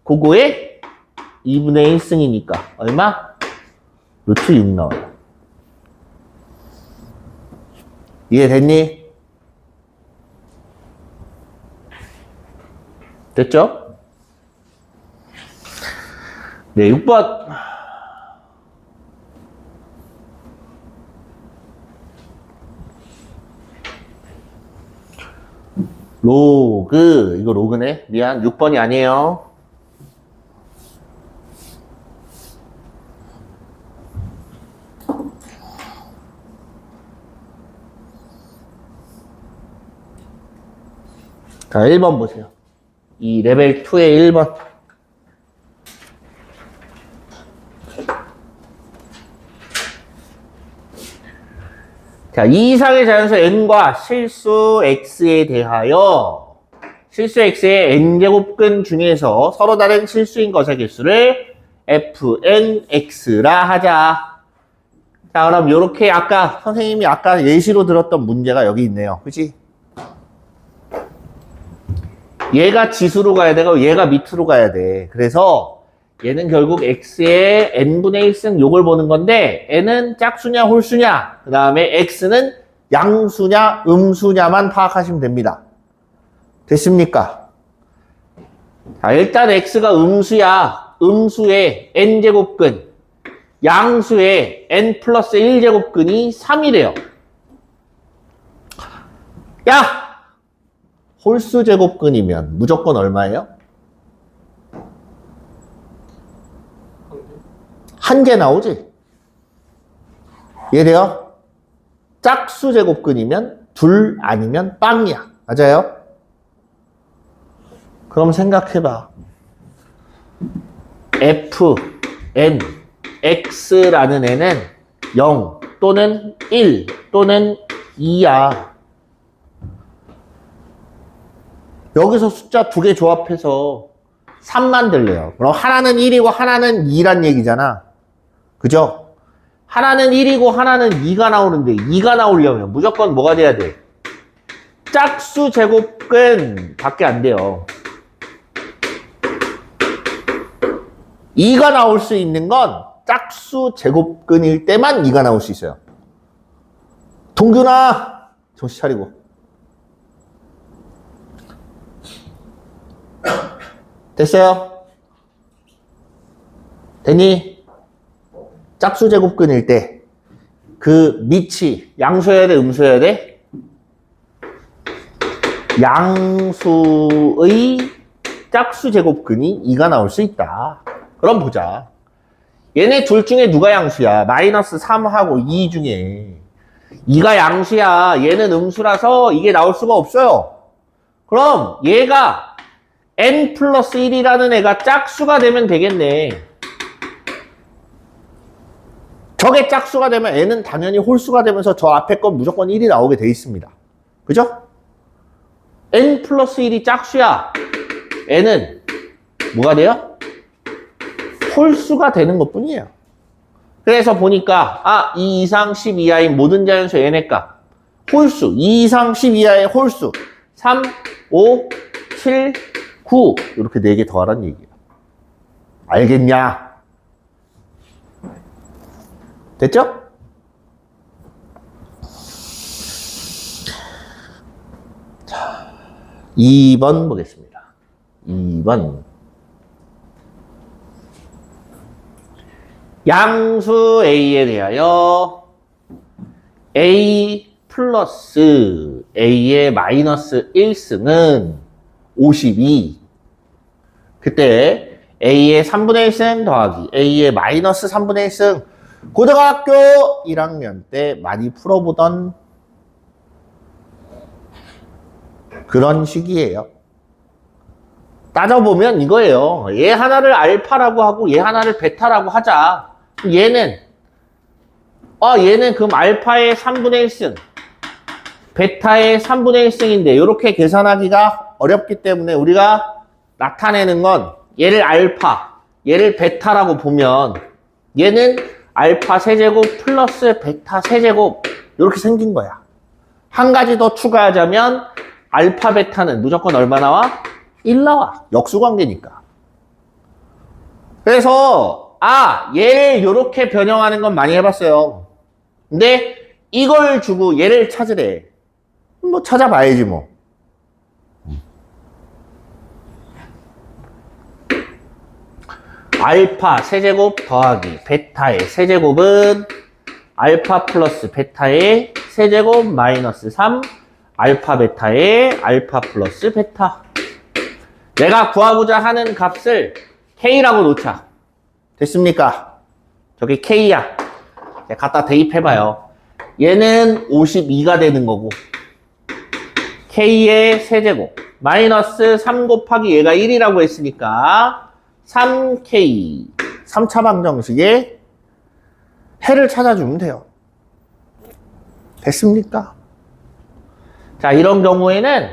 그거에 2분의 1승이니까 얼마? 루트 6 나와요. 이해됐니? 됐죠? 네, 6번. 로그, 이거 로그네. 미안, 6번이 아니에요. 자, 1번 보세요. 이 레벨 2의 1번. 자, 이 이상의 자연수 n과 실수 x에 대하여 실수 x의 n제곱근 중에서 서로 다른 실수인 것의 개수를 fnx라 하자. 자, 그럼 요렇게 선생님이 아까 예시로 들었던 문제가 여기 있네요. 그치? 얘가 지수로 가야 되고 얘가 밑으로 가야 돼. 그래서 얘는 결국 x의 n분의 1승 요걸 보는 건데 n은 짝수냐 홀수냐 그 다음에 x는 양수냐 음수냐만 파악하시면 됩니다. 됐습니까? 자, 일단 x가 음수야. 음수의 n제곱근 양수의 n 플러스 1제곱근이 3이래요. 야! 홀수 제곱근이면 무조건 얼마예요? 한 개 나오지? 이해돼요? 짝수 제곱근이면 둘 아니면 빵이야. 맞아요? 그럼 생각해봐. f, n, x라는 애는 0 또는 1 또는 2야. 여기서 숫자 두 개 조합해서 3 만들래요. 그럼 하나는 1이고 하나는 2란 얘기잖아. 그죠? 하나는 1이고 하나는 2가 나오는데 2가 나오려면 무조건 뭐가 돼야 돼? 짝수 제곱근 밖에 안 돼요. 2가 나올 수 있는 건 짝수 제곱근일 때만 2가 나올 수 있어요. 동균아! 정신 차리고. 됐어요? 됐니? 짝수 제곱근일 때 그 밑이 양수여야 돼? 음수여야 돼? 양수의 짝수 제곱근이 2가 나올 수 있다. 그럼 보자. 얘네 둘 중에 누가 양수야? 마이너스 3하고 2 중에 2가 양수야. 얘는 음수라서 이게 나올 수가 없어요. 그럼 얘가 n 플러스 1이라는 애가 짝수가 되면 되겠네. 저게 짝수가 되면 n은 당연히 홀수가 되면서 저 앞에 건 무조건 1이 나오게 돼 있습니다. 그죠? n 플러스 1이 짝수야. n은 뭐가 돼요? 홀수가 되는 것 뿐이에요. 그래서 보니까 2 이상 10 이하인 모든 자연수 n의 값 홀수 2 이상 10 이하의 홀수 3, 5, 7, 9 이렇게 4개 더하라는 얘기야. 알겠냐? 됐죠? 자, 2번 보겠습니다. 2번. 양수 A에 대하여 A 플러스 A의 마이너스 1승은 52. 그때 A의 3분의 1승 더하기 A의 마이너스 3분의 1승 고등학교 1학년 때 많이 풀어보던 그런 식이에요. 따져보면 이거예요. 얘 하나를 알파라고 하고 얘 하나를 베타라고 하자. 얘는 그럼 알파의 3분의 1승 베타의 3분의 1승인데 이렇게 계산하기가 어렵기 때문에 우리가 나타내는 건 얘를 알파, 얘를 베타라고 보면 얘는 알파 세제곱 플러스 베타 세제곱 이렇게 생긴 거야. 한 가지 더 추가하자면 알파 베타는 무조건 얼마 나와? 1 나와. 역수관계니까. 그래서 얘를 이렇게 변형하는 건 많이 해봤어요. 근데 이걸 주고 얘를 찾으래. 뭐 찾아봐야지 뭐. 알파 세제곱 더하기 베타의 세제곱은 알파 플러스 베타의 세제곱 마이너스 3 알파 베타의 알파 플러스 베타. 내가 구하고자 하는 값을 K라고 놓자. 됐습니까? 저게 K야. 갖다 대입해봐요. 얘는 52가 되는 거고 K의 세제곱 마이너스 3 곱하기 얘가 1이라고 했으니까 3K 3차 방정식에 해를 찾아주면 돼요. 됐습니까? 자, 이런 경우에는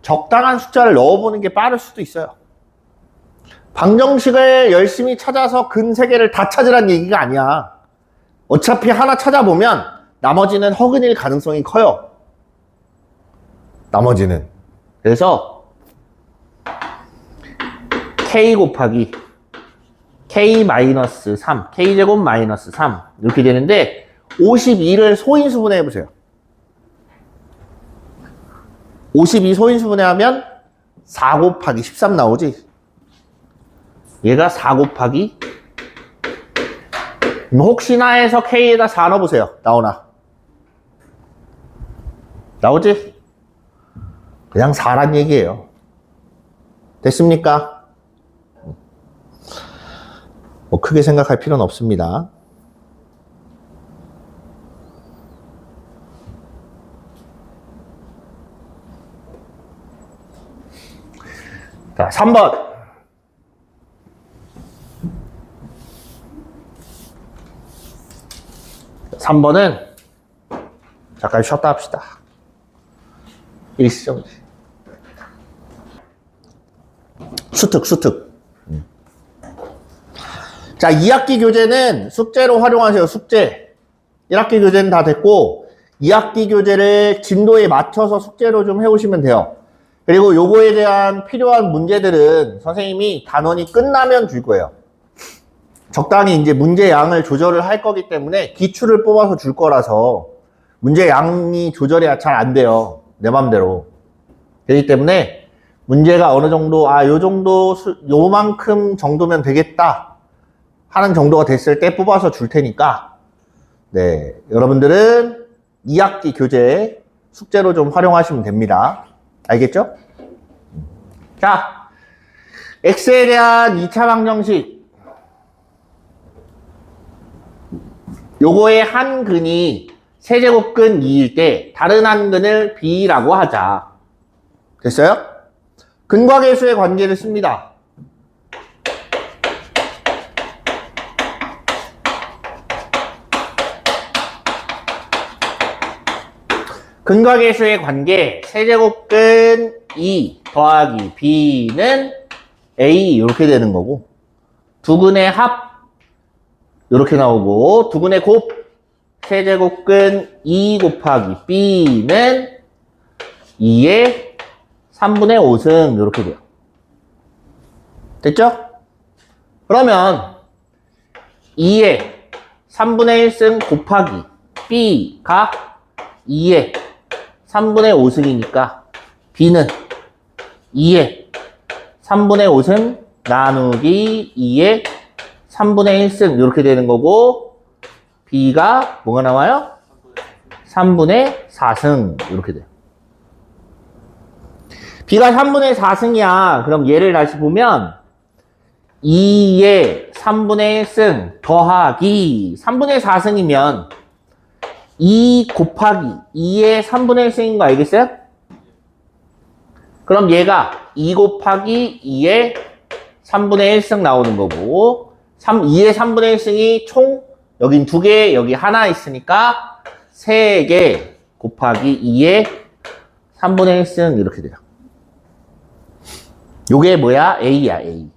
적당한 숫자를 넣어보는 게 빠를 수도 있어요. 방정식을 열심히 찾아서 근 3개를 다 찾으란 얘기가 아니야. 어차피 하나 찾아보면 나머지는 허근일 가능성이 커요. 나머지는. 그래서 k 곱하기 k-3, k제곱 마이너스 3 이렇게 되는데 52를 소인수분해 해보세요. 52 소인수분해 하면 4 곱하기 13 나오지. 얘가 4 곱하기 혹시나 해서 k에다 4 넣어보세요. 나오나? 나오지? 그냥 4란 얘기예요. 됐습니까? 뭐 크게 생각할 필요는 없습니다. 자, 3번. 삼번은 잠깐 쉬었다 합시다. 일시정지. 수특. 자, 2학기 교재는 숙제로 활용하세요. 숙제. 1학기 교재는 다 됐고 2학기 교재를 진도에 맞춰서 숙제로 좀 해오시면 돼요. 그리고 요거에 대한 필요한 문제들은 선생님이 단원이 끝나면 줄 거예요. 적당히 이제 문제 양을 조절을 할 거기 때문에 기출을 뽑아서 줄 거라서 문제 양이 조절이 잘 안 돼요. 내 맘대로. 그렇기 때문에 문제가 어느 정도, 요 정도, 요만큼 정도면 되겠다 하는 정도가 됐을 때 뽑아서 줄 테니까, 네. 여러분들은 2학기 교재 숙제로 좀 활용하시면 됩니다. 알겠죠? 자, x에 대한 2차 방정식. 요거의 한 근이 세제곱근 2일 때 다른 한 근을 b라고 하자. 됐어요? 근과 계수의 관계를 씁니다. 근과 계수의 관계 세제곱근 2 더하기 b는 a 이렇게 되는 거고, 두 근의 합 이렇게 나오고, 두 근의 곱 세제곱근 2 곱하기 b는 2의 3분의 5승 이렇게 돼요. 됐죠? 그러면 2의 3분의 1승 곱하기 b가 2의 3분의 5승이니까 b는 2의 3분의 5승 나누기 2의 3분의 1승 이렇게 되는 거고, b가 뭐가 나와요? 3분의 4승 이렇게 돼요. b가 3분의 4승이야. 그럼 얘를 다시 보면 2의 3분의 1승 더하기 3분의 4승이면 2 곱하기 2의 3분의 1승인 거 알겠어요? 그럼 얘가 2 곱하기 2의 3분의 1승 나오는 거고, 2의 3분의 1승이 총 여긴 2개, 여기 하나 있으니까 3개 곱하기 2의 3분의 1승 이렇게 돼요. 요게 뭐야? A야, A.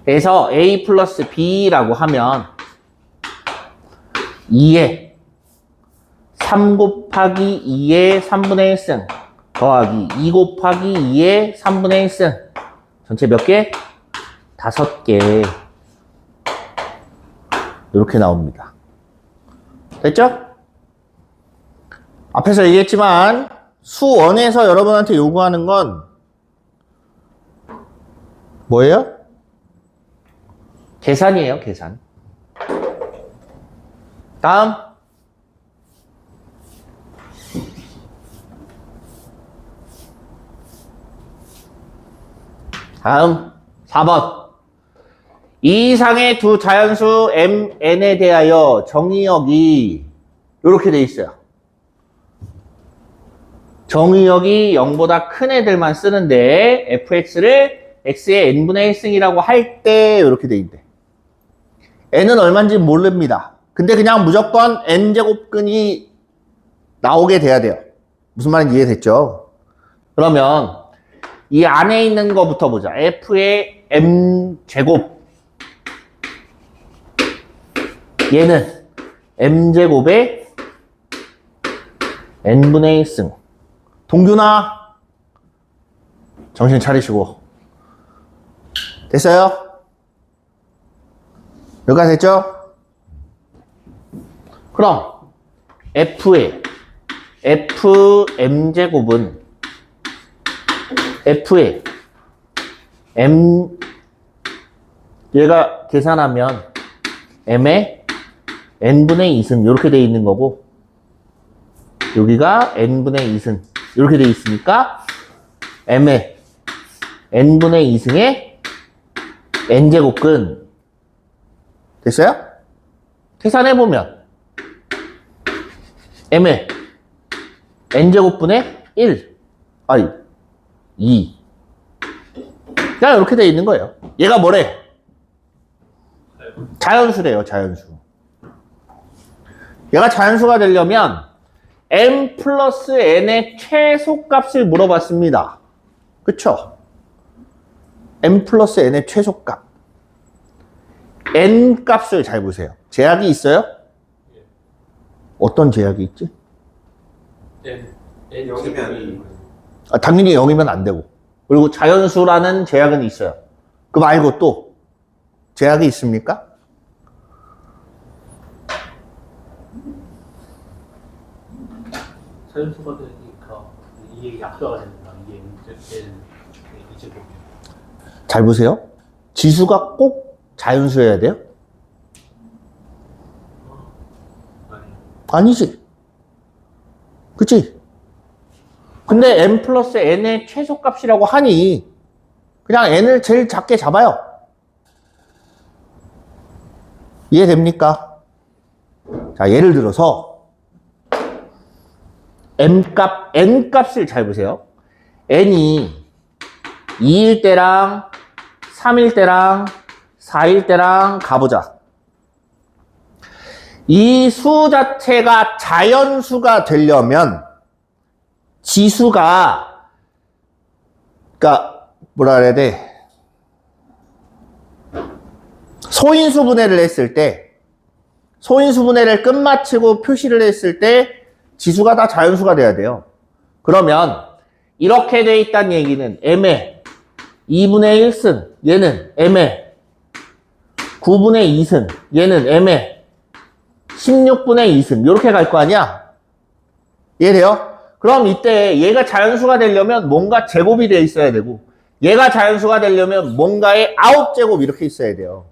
그래서 A 플러스 B라고 하면 2의 3 곱하기 2의 3분의 1승 더하기 2 곱하기 2의 3분의 1승 전체 몇 개? 5개 이렇게 나옵니다. 됐죠? 앞에서 얘기했지만 수원에서 여러분한테 요구하는 건 뭐예요? 계산이에요, 계산. 다음. 다음 4번. 이 이상의 두 자연수 mn에 대하여 정의역이 이렇게 돼 있어요. 정의역이 0보다 큰 애들만 쓰는데 fx를 x의 n분의 1승이라고 할 때 이렇게 돼 있대. n은 얼마인지 모릅니다. 근데 그냥 무조건 n제곱근이 나오게 돼야 돼요. 무슨 말인지 이해됐죠? 그러면 이 안에 있는 거부터 보자. f의 m제곱. 얘는 m제곱의 n분의 1승. 동균아, 정신 차리시고. 됐어요? 여기까지 됐죠? 그럼 f의 fm제곱은 f의 m 얘가 계산하면 m의 n분의 2승 이렇게 돼 있는 거고 여기가 n분의 2승 이렇게 돼 있으니까 m의 n분의 2승의 n제곱근 됐어요? 계산해보면 m의 n제곱분의 1 아니 2 그냥 이렇게 돼 있는 거예요. 얘가 뭐래? 자연수래요. 자연수. 얘가 자연수가 되려면 m 플러스 n의 최소값을 물어봤습니다. 그쵸? m 플러스 n의 최소값. n 값을 잘 보세요. 제약이 있어요? 어떤 제약이 있지? N제곱이 당연히 0이면 안 되고. 그리고 자연수라는 제약은 있어요. 그 말고 또 제약이 있습니까? 자연수가 되니까 이게 약수가 된다. 이게 N제곱. 잘 보세요. 지수가 꼭 자연수여야 돼요? 아니. 아니지. 그치? 근데 n 플러스 n의 최소값이라고 하니 그냥 n을 제일 작게 잡아요. 이해됩니까? 자, 예를 들어서 n 값을 잘 보세요. n이 2일 때랑 3일 때랑 4일 때랑 가보자. 이 수 자체가 자연수가 되려면 지수가 그러니까 뭐라 그래야 돼? 소인수 분해를 했을 때 소인수 분해를 끝마치고 표시를 했을 때 지수가 다 자연수가 돼야 돼요. 그러면 이렇게 돼 있다는 얘기는 m의 2분의 1승 얘는 m의 9분의 2승 얘는 m의 16분의 2승 이렇게 갈 거 아니야? 이해돼요? 그럼 이때 얘가 자연수가 되려면 뭔가 제곱이 되어 있어야 되고 얘가 자연수가 되려면 뭔가의 9제곱 이렇게 있어야 돼요.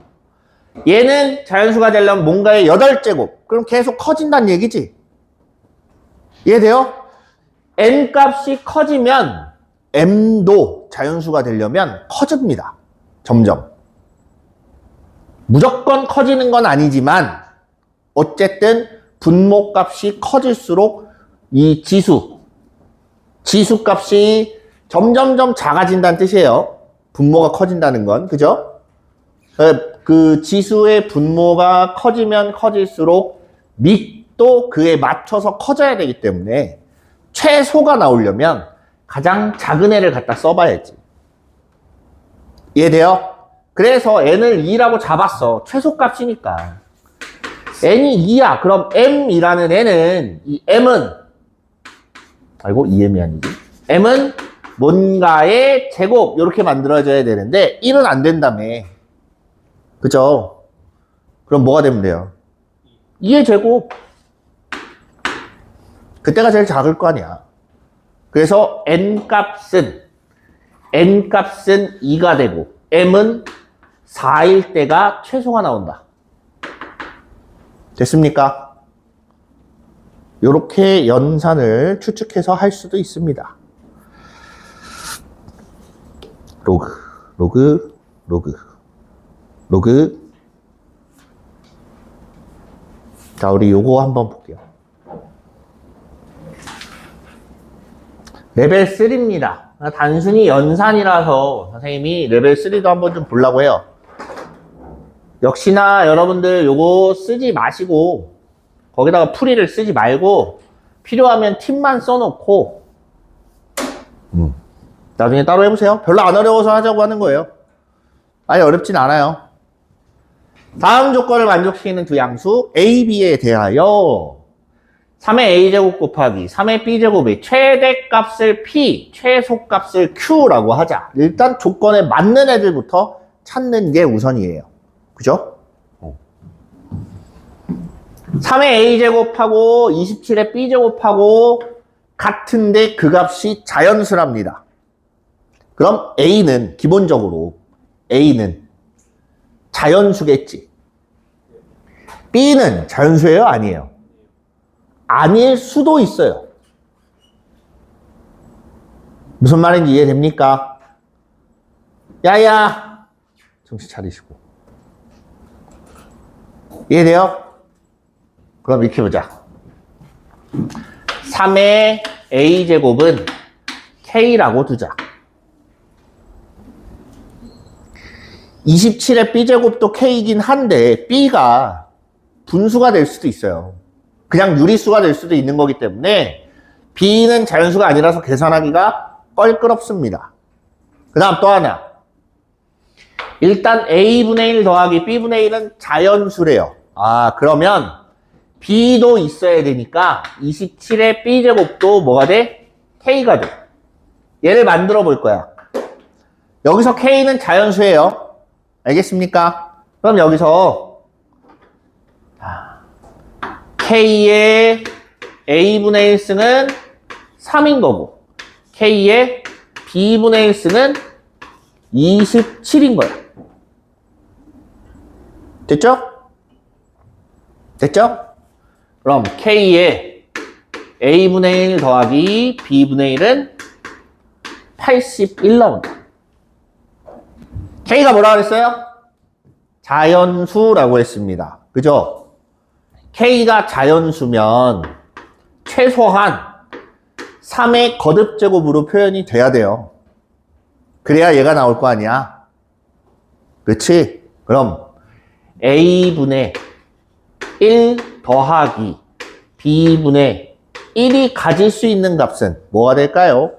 얘는 자연수가 되려면 뭔가의 8제곱 그럼 계속 커진다는 얘기지. 이해돼요? n 값이 커지면 m도 자연수가 되려면 커집니다. 점점. 무조건 커지는 건 아니지만 어쨌든 분모 값이 커질수록 이 지수 값이 점점점 작아진다는 뜻이에요. 분모가 커진다는 건. 그죠? 그 지수의 분모가 커지면 커질수록 밑도 그에 맞춰서 커져야 되기 때문에 최소가 나오려면 가장 작은 애를 갖다 써봐야지. 이해돼요? 그래서 n을 2라고 잡았어. 최소값이니까. n이 2야. 그럼 m이라는 애는 이 m은 아이고 2m이 아니지. m은 뭔가의 제곱 이렇게 만들어져야 되는데 1은 안 된다며. 그죠? 그럼 뭐가 되면 돼요? 2의 제곱. 그때가 제일 작을 거 아니야. 그래서 n값은 2가 되고 m은 4일 때가 최소가 나온다. 됐습니까? 이렇게 연산을 추측해서 할 수도 있습니다. 로그. 자, 우리 요거 한번 볼게요. 레벨 3입니다. 단순히 연산이라서 선생님이 레벨 3도 한번 좀 보려고 해요. 역시나 여러분들 요거 쓰지 마시고 거기다가 풀이를 쓰지 말고 필요하면 팁만 써놓고 나중에 따로 해보세요. 별로 안 어려워서 하자고 하는 거예요. 아니 어렵진 않아요. 다음 조건을 만족시키는 두 양수 A, B에 대하여 3의 A제곱 곱하기 3의 B제곱의 최대값을 P, 최소값을 Q라고 하자. 일단 조건에 맞는 애들부터 찾는 게 우선이에요. 그죠? 3의 A제곱하고 27의 B제곱하고 같은데 그 값이 자연수랍니다. 그럼 A는 기본적으로 A는 자연수겠지. B는 자연수예요? 아니에요? 아닐 수도 있어요. 무슨 말인지 이해됩니까? 야야 정신 차리시고 이해돼요? 그럼 이렇게 보자. 3의 A제곱은 K라고 두자. 27의 B제곱도 K이긴 한데 B가 분수가 될 수도 있어요. 그냥 유리수가 될 수도 있는 거기 때문에 B는 자연수가 아니라서 계산하기가 껄끄럽습니다. 그 다음 또 하나. 일단 A분의 1 더하기 B분의 1은 자연수래요. 아, 그러면 B도 있어야 되니까 27의 B제곱도 뭐가 돼? K가 돼. 얘를 만들어 볼 거야. 여기서 K는 자연수예요. 알겠습니까? 그럼 여기서 K의 A분의 1승은 3인 거고 K의 B분의 1승은 27인 거야. 됐죠? 됐죠? 그럼 K의 A분의 1 더하기 B분의 1은 81 나온다. K가 뭐라 그랬어요? 자연수라고 했습니다. 그죠? K가 자연수면 최소한 3의 거듭제곱으로 표현이 돼야 돼요. 그래야 얘가 나올 거 아니야. 그치? 그럼 A분의 1 더하기 B분의 1이 가질 수 있는 값은 뭐가 될까요?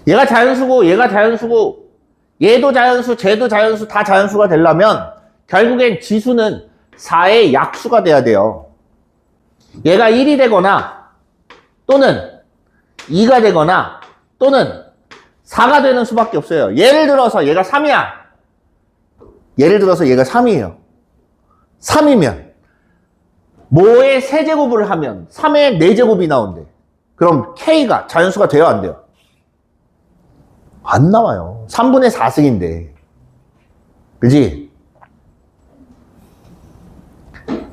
얘가 자연수고 얘가 자연수고 얘도 자연수 쟤도 자연수 다 자연수가 되려면 결국엔 지수는 4의 약수가 돼야 돼요. 얘가 1이 되거나 또는 2가 되거나 또는 4가 되는 수밖에 없어요. 예를 들어서 얘가 3이야. 예를 들어서 얘가 3이에요. 3이면 뭐의 세제곱을 하면 3의 4제곱이 나온대. 그럼 K가 자연수가 돼요? 안 돼요? 안 나와요. 3분의 4승인데. 그지?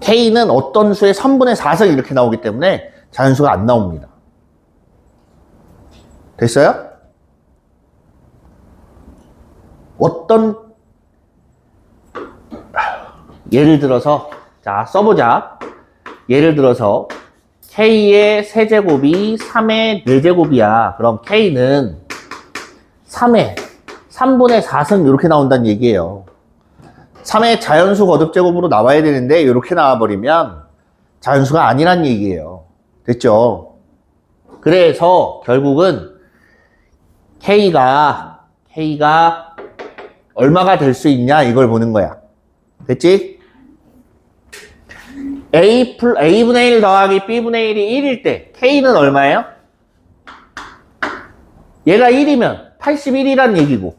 K는 어떤 수의 3분의 4승 이렇게 나오기 때문에 자연수가 안 나옵니다. 됐어요? 어떤 예를 들어서 자 써보자. 예를 들어서 K의 세제곱이 3의 4제곱이야. 그럼 K는 3의 3분의 4승 이렇게 나온다는 얘기예요. 3의 자연수 거듭제곱으로 나와야 되는데 이렇게 나와버리면 자연수가 아니란 얘기예요. 됐죠? 그래서 결국은 K가 얼마가 될 수 있냐 이걸 보는 거야. 됐지? A분의 1 더하기 B분의 1이 1일 때 K는 얼마예요? 얘가 1이면 81이란 얘기고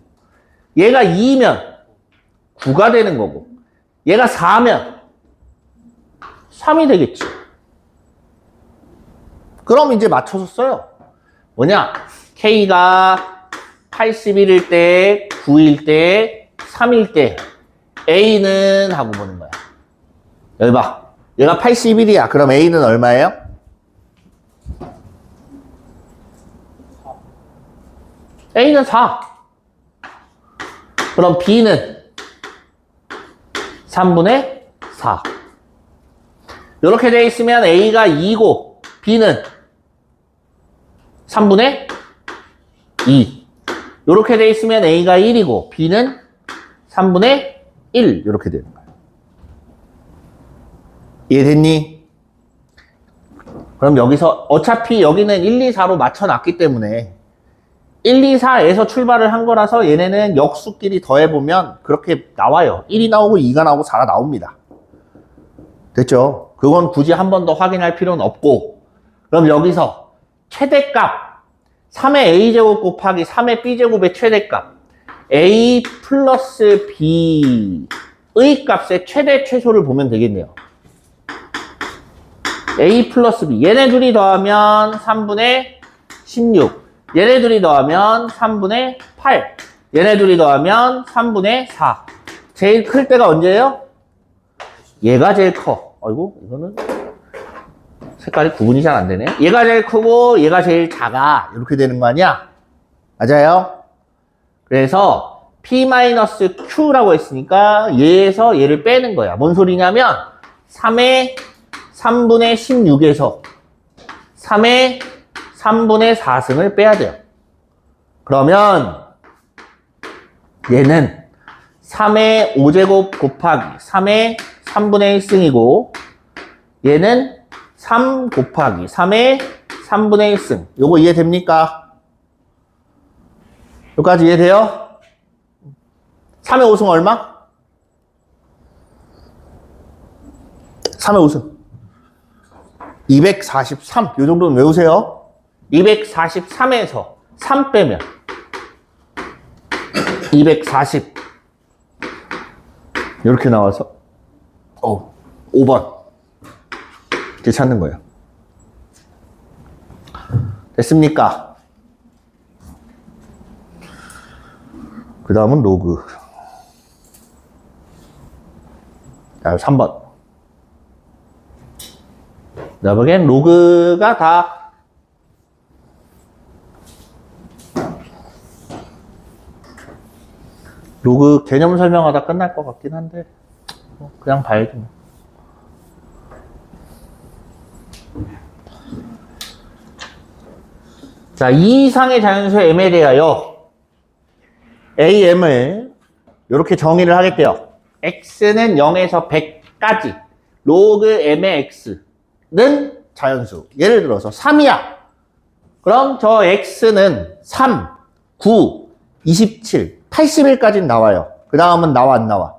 얘가 2면 9가 되는 거고 얘가 4면 3이 되겠지. 그럼 이제 맞춰서 써요. 뭐냐? K가 81일 때, 9일 때, 3일 때 A는 하고 보는 거야. 여기 봐. 얘가 81이야. 그럼 A는 얼마예요? A는 4. 그럼 B는 3분의 4. 이렇게 돼 있으면 A가 2고 B는 3분의 2. 요렇게 돼 있으면 A가 1이고 B는 3분의 1 이렇게 되는 거예요. 이해됐니? 그럼 여기서 어차피 여기는 1, 2, 4로 맞춰놨기 때문에 1, 2, 4에서 출발을 한 거라서 얘네는 역수끼리 더해보면 그렇게 나와요. 1이 나오고 2가 나오고 4가 나옵니다. 됐죠? 그건 굳이 한 번 더 확인할 필요는 없고, 그럼 여기서 최대값 3의 a제곱 곱하기 3의 b제곱의 최대값 a 플러스 b의 값의 최대 최소를 보면 되겠네요. a 플러스 b 얘네 둘이 더하면 3분의 16 얘네 둘이 더하면 3분의 8 얘네 둘이 더하면 3분의 4 제일 클 때가 언제예요? 얘가 제일 커. 아이고 이거는 색깔이 구분이 잘 안 되네. 얘가 제일 크고 얘가 제일 작아. 이렇게 되는 거 아니야? 맞아요? 그래서 P-Q라고 했으니까 얘에서 얘를 빼는 거야. 뭔 소리냐면 3의 3분의 16에서 3의 3분의 4승을 빼야 돼요. 그러면 얘는 3의 5제곱 곱하기 3의 3분의 1승이고 얘는 3 곱하기 3의 3분의 1승. 요거 이해됩니까? 여기까지 이해돼요? 3의 5승 얼마? 3의 5승 243. 요 정도는 외우세요. 243에서 3 빼면 240 이렇게 나와서 5번 이렇게 찾는 거예요. 됐습니까? 그 다음은 로그. 자, 3번. 내가 보기엔 로그가 다 로그 개념 설명하다 끝날 것 같긴 한데 그냥 봐야지 뭐. 자, 이 이상의 자연수의 m에 대하여 am을 이렇게 정의를 하겠대요. x는 0에서 100까지 로그 m의 x는 자연수. 예를 들어서 3이야. 그럼 저 x는 3, 9, 27, 81까지 나와요. 그 다음은 나와 안 나와?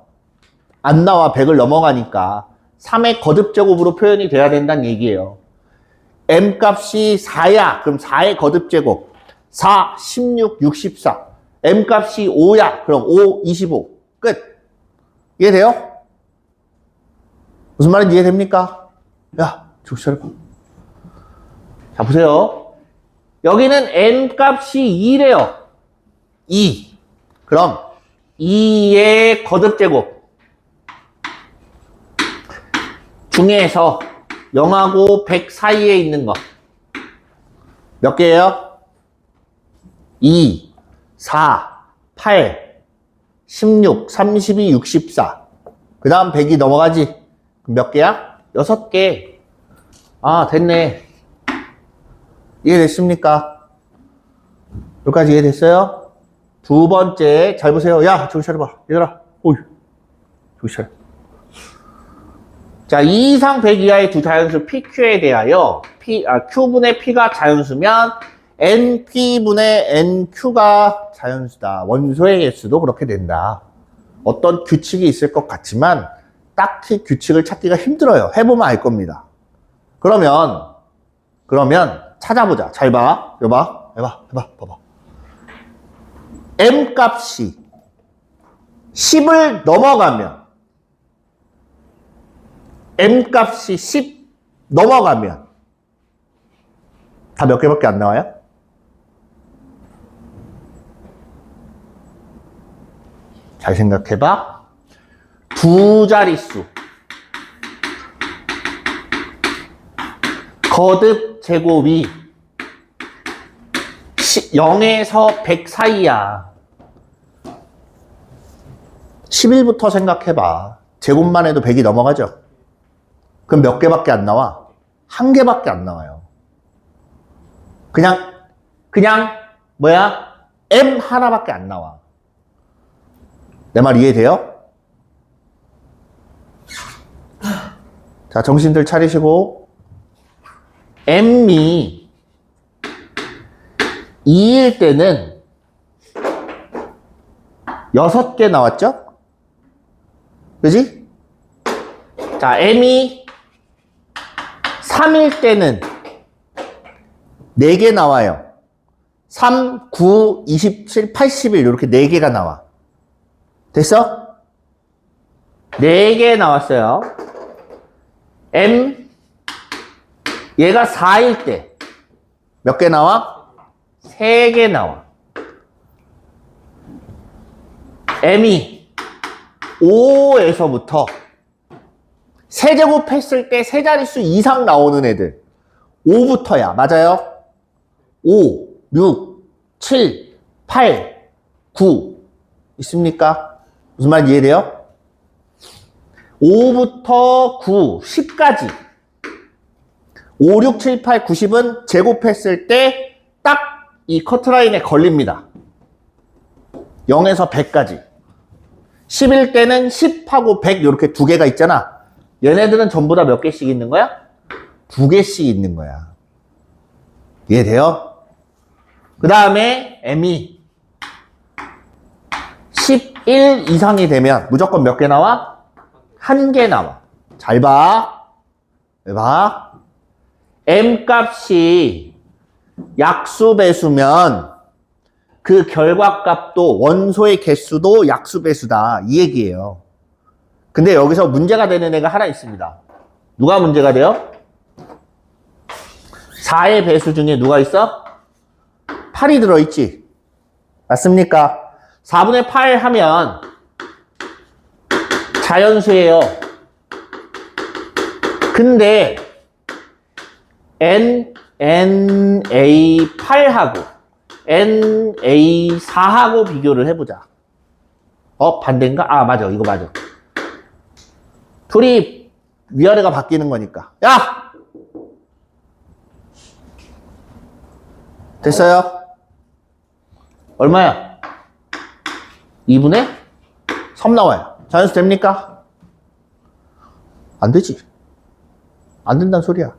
안 나와. 100을 넘어가니까 3의 거듭제곱으로 표현이 돼야 된다는 얘기예요. m 값이 4야. 그럼 4의 거듭제곱. 4, 16, 64. m 값이 5야. 그럼 5, 25. 끝. 이해돼요? 무슨 말인지 이해됩니까? 야, 정신 차려봐. 자, 보세요. 여기는 m 값이 2래요. 2. 그럼 2의 거듭제곱 중에서 0하고 100 사이에 있는 거 몇 개예요? 2, 4, 8, 16, 32, 64. 그 다음 100이 넘어가지? 그럼 몇 개야? 6개. 아, 됐네. 이해됐습니까? 여기까지 이해됐어요? 두 번째, 잘 보세요. 야, 정신 차려봐. 얘들아. 오이. 정신 차려. 자, 2 이상 100 이하의 두 자연수 PQ에 대하여 Q분의 P가 자연수면 NP분의 NQ가 자연수다. 원소의 개수도 그렇게 된다. 어떤 규칙이 있을 것 같지만 딱히 규칙을 찾기가 힘들어요. 해보면 알 겁니다. 그러면 찾아보자. 잘 봐. 여봐. 봐봐. M 값이 10을 넘어가면 M 값이 10 넘어가면 다 몇 개밖에 안 나와요? 잘 생각해봐. 두 자릿수 거듭 제곱이 0에서 100 사이야. 11부터 생각해봐. 제곱만 해도 100이 넘어가죠? 그럼 몇 개밖에 안 나와? 한 개밖에 안 나와요. 그냥 M 하나밖에 안 나와. 내 말 이해돼요? 자, 정신들 차리시고 M이 2일 때는 6개 나왔죠? 그지? 자, M이 3일 때는 4개 나와요. 3, 9, 27, 81 이렇게 4개가 나와. 됐어? 4개 나왔어요. M 얘가 4일 때 몇 개 나와? 3개 나와. M이 5에서부터 세제곱 했을 때 세 자릿수 이상 나오는 애들 5부터야. 맞아요? 5, 6, 7, 8, 9 있습니까? 무슨 말 이해돼요? 5부터 9, 10까지 5, 6, 7, 8, 90은 제곱했을 때 딱 이 커트라인에 걸립니다. 0에서 100까지 10일 때는 10하고 100 이렇게 두 개가 있잖아. 얘네들은 전부 다 몇 개씩 있는 거야? 2개씩 있는 거야. 이해돼요? 그 다음에 M이 11 이상이 되면 무조건 몇 개 나와? 1개 나와. 잘 봐. 왜 봐? M 값이 약수배수면 그 결과값도 원소의 개수도 약수배수다. 이 얘기예요. 근데 여기서 문제가 되는 애가 하나 있습니다. 누가 문제가 돼요? 4의 배수 중에 누가 있어? 8이 들어있지. 맞습니까? 4분의 8 하면 자연수예요. 근데 NA8하고 NA4하고 비교를 해보자. 반대인가? 아, 맞아. 이거 맞아. 둘이 위아래가 바뀌는 거니까. 야! 됐어요? 얼마야? 2분의 3 나와요. 자연수 됩니까? 안 되지. 안 된다는 소리야.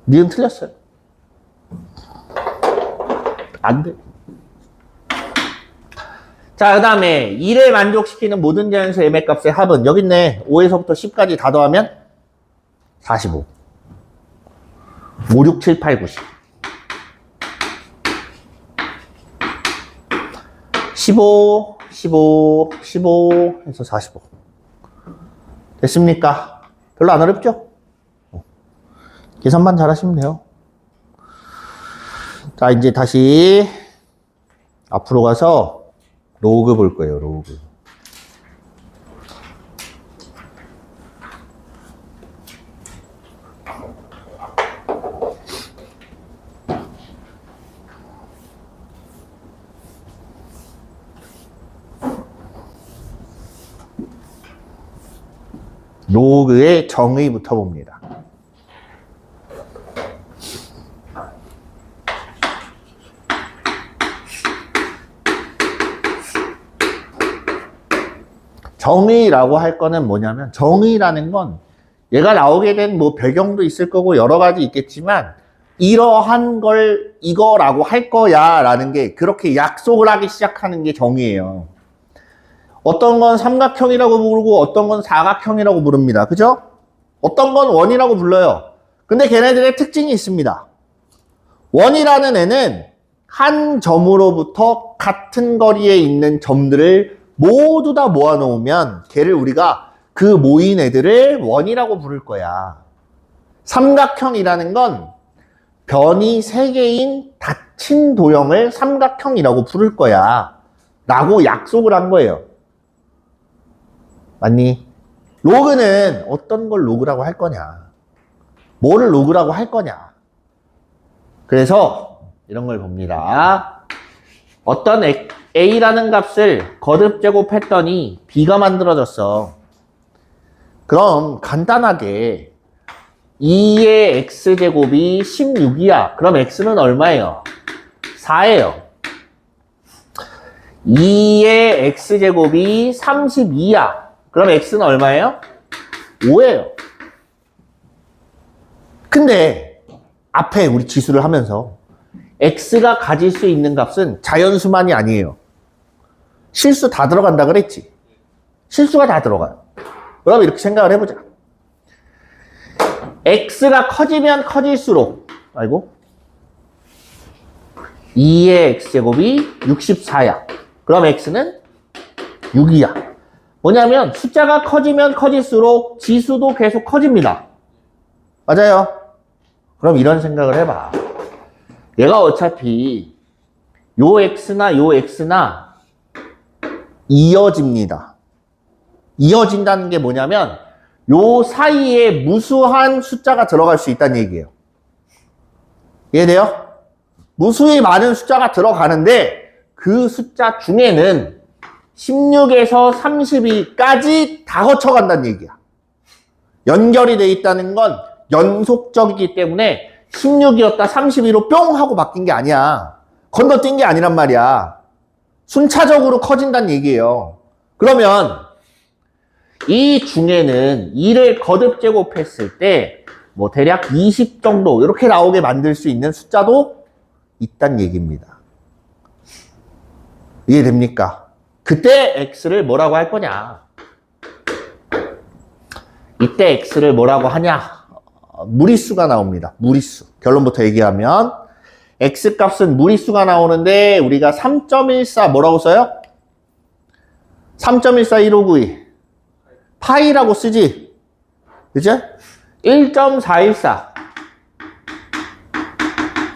니은 틀렸어요. 안 돼. 자, 그 다음에 2를 만족시키는 모든 자연수 M의 값의 합은 여기 있네. 5에서부터 10까지 다 더하면 45. 5, 6, 7, 8, 9, 10. 15, 15, 15 해서 45. 됐습니까? 별로 안 어렵죠? 계산만 잘하시면 돼요. 자, 이제 다시 앞으로 가서 로그 볼 거예요, 로그. 로그의 정의부터 봅니다. 정의라고 할 거는 뭐냐면, 정의라는 건 얘가 나오게 된 뭐 배경도 있을 거고 여러 가지 있겠지만, 이러한 걸 이거라고 할 거야 라는 게 그렇게 약속을 하기 시작하는 게 정의예요. 어떤 건 삼각형이라고 부르고 어떤 건 사각형이라고 부릅니다. 그죠? 어떤 건 원이라고 불러요. 근데 걔네들의 특징이 있습니다. 원이라는 애는 한 점으로부터 같은 거리에 있는 점들을 모두 다 모아놓으면 걔를 우리가 그 모인 애들을 원이라고 부를 거야. 삼각형이라는 건 변이 3개인 닫힌 도형을 삼각형이라고 부를 거야 라고 약속을 한 거예요. 맞니? 로그는 어떤 걸 로그라고 할 거냐, 뭐를 로그라고 할 거냐. 그래서 이런 걸 봅니다. 어떤 A라는 값을 거듭 제곱했더니 B가 만들어졌어. 그럼 간단하게 2의 X제곱이 16이야. 그럼 X는 얼마예요? 4예요. 2의 x제곱이 32야. 그럼 x는 얼마예요? 5예요. 근데 앞에 우리 지수를 하면서 x가 가질 수 있는 값은 자연수만이 아니에요. 실수 다 들어간다 그랬지. 실수가 다 들어가요. 그럼 이렇게 생각을 해보자. x가 커지면 커질수록 2의 x제곱이 64야. 그럼 x는 6이야. 뭐냐면 숫자가 커지면 커질수록 지수도 계속 커집니다. 맞아요. 그럼 이런 생각을 해봐. 얘가 어차피 요 x나 요 x나 이어집니다. 이어진다는 게 뭐냐면 요 사이에 무수한 숫자가 들어갈 수 있다는 얘기예요. 이해돼요? 무수히 많은 숫자가 들어가는데 그 숫자 중에는 16에서 32까지 다 거쳐간다는 얘기야. 연결이 돼 있다는 건 연속적이기 때문에 16이었다 32로 뿅 하고 바뀐 게 아니야. 건너뛴 게 아니란 말이야. 순차적으로 커진다는 얘기예요. 그러면 이 중에는 2를 거듭 제곱했을 때 뭐 대략 20 정도 이렇게 나오게 만들 수 있는 숫자도 있다는 얘기입니다. 이해됩니까? 그때 x를 뭐라고 할 거냐? 이때 x를 뭐라고 하냐? 무리수가 나옵니다. 무리수. 결론부터 얘기하면 x 값은 무리수가 나오는데 우리가 3.14 뭐라고 써요? 3.14 1592 파이라고 쓰지? 그죠? 1.414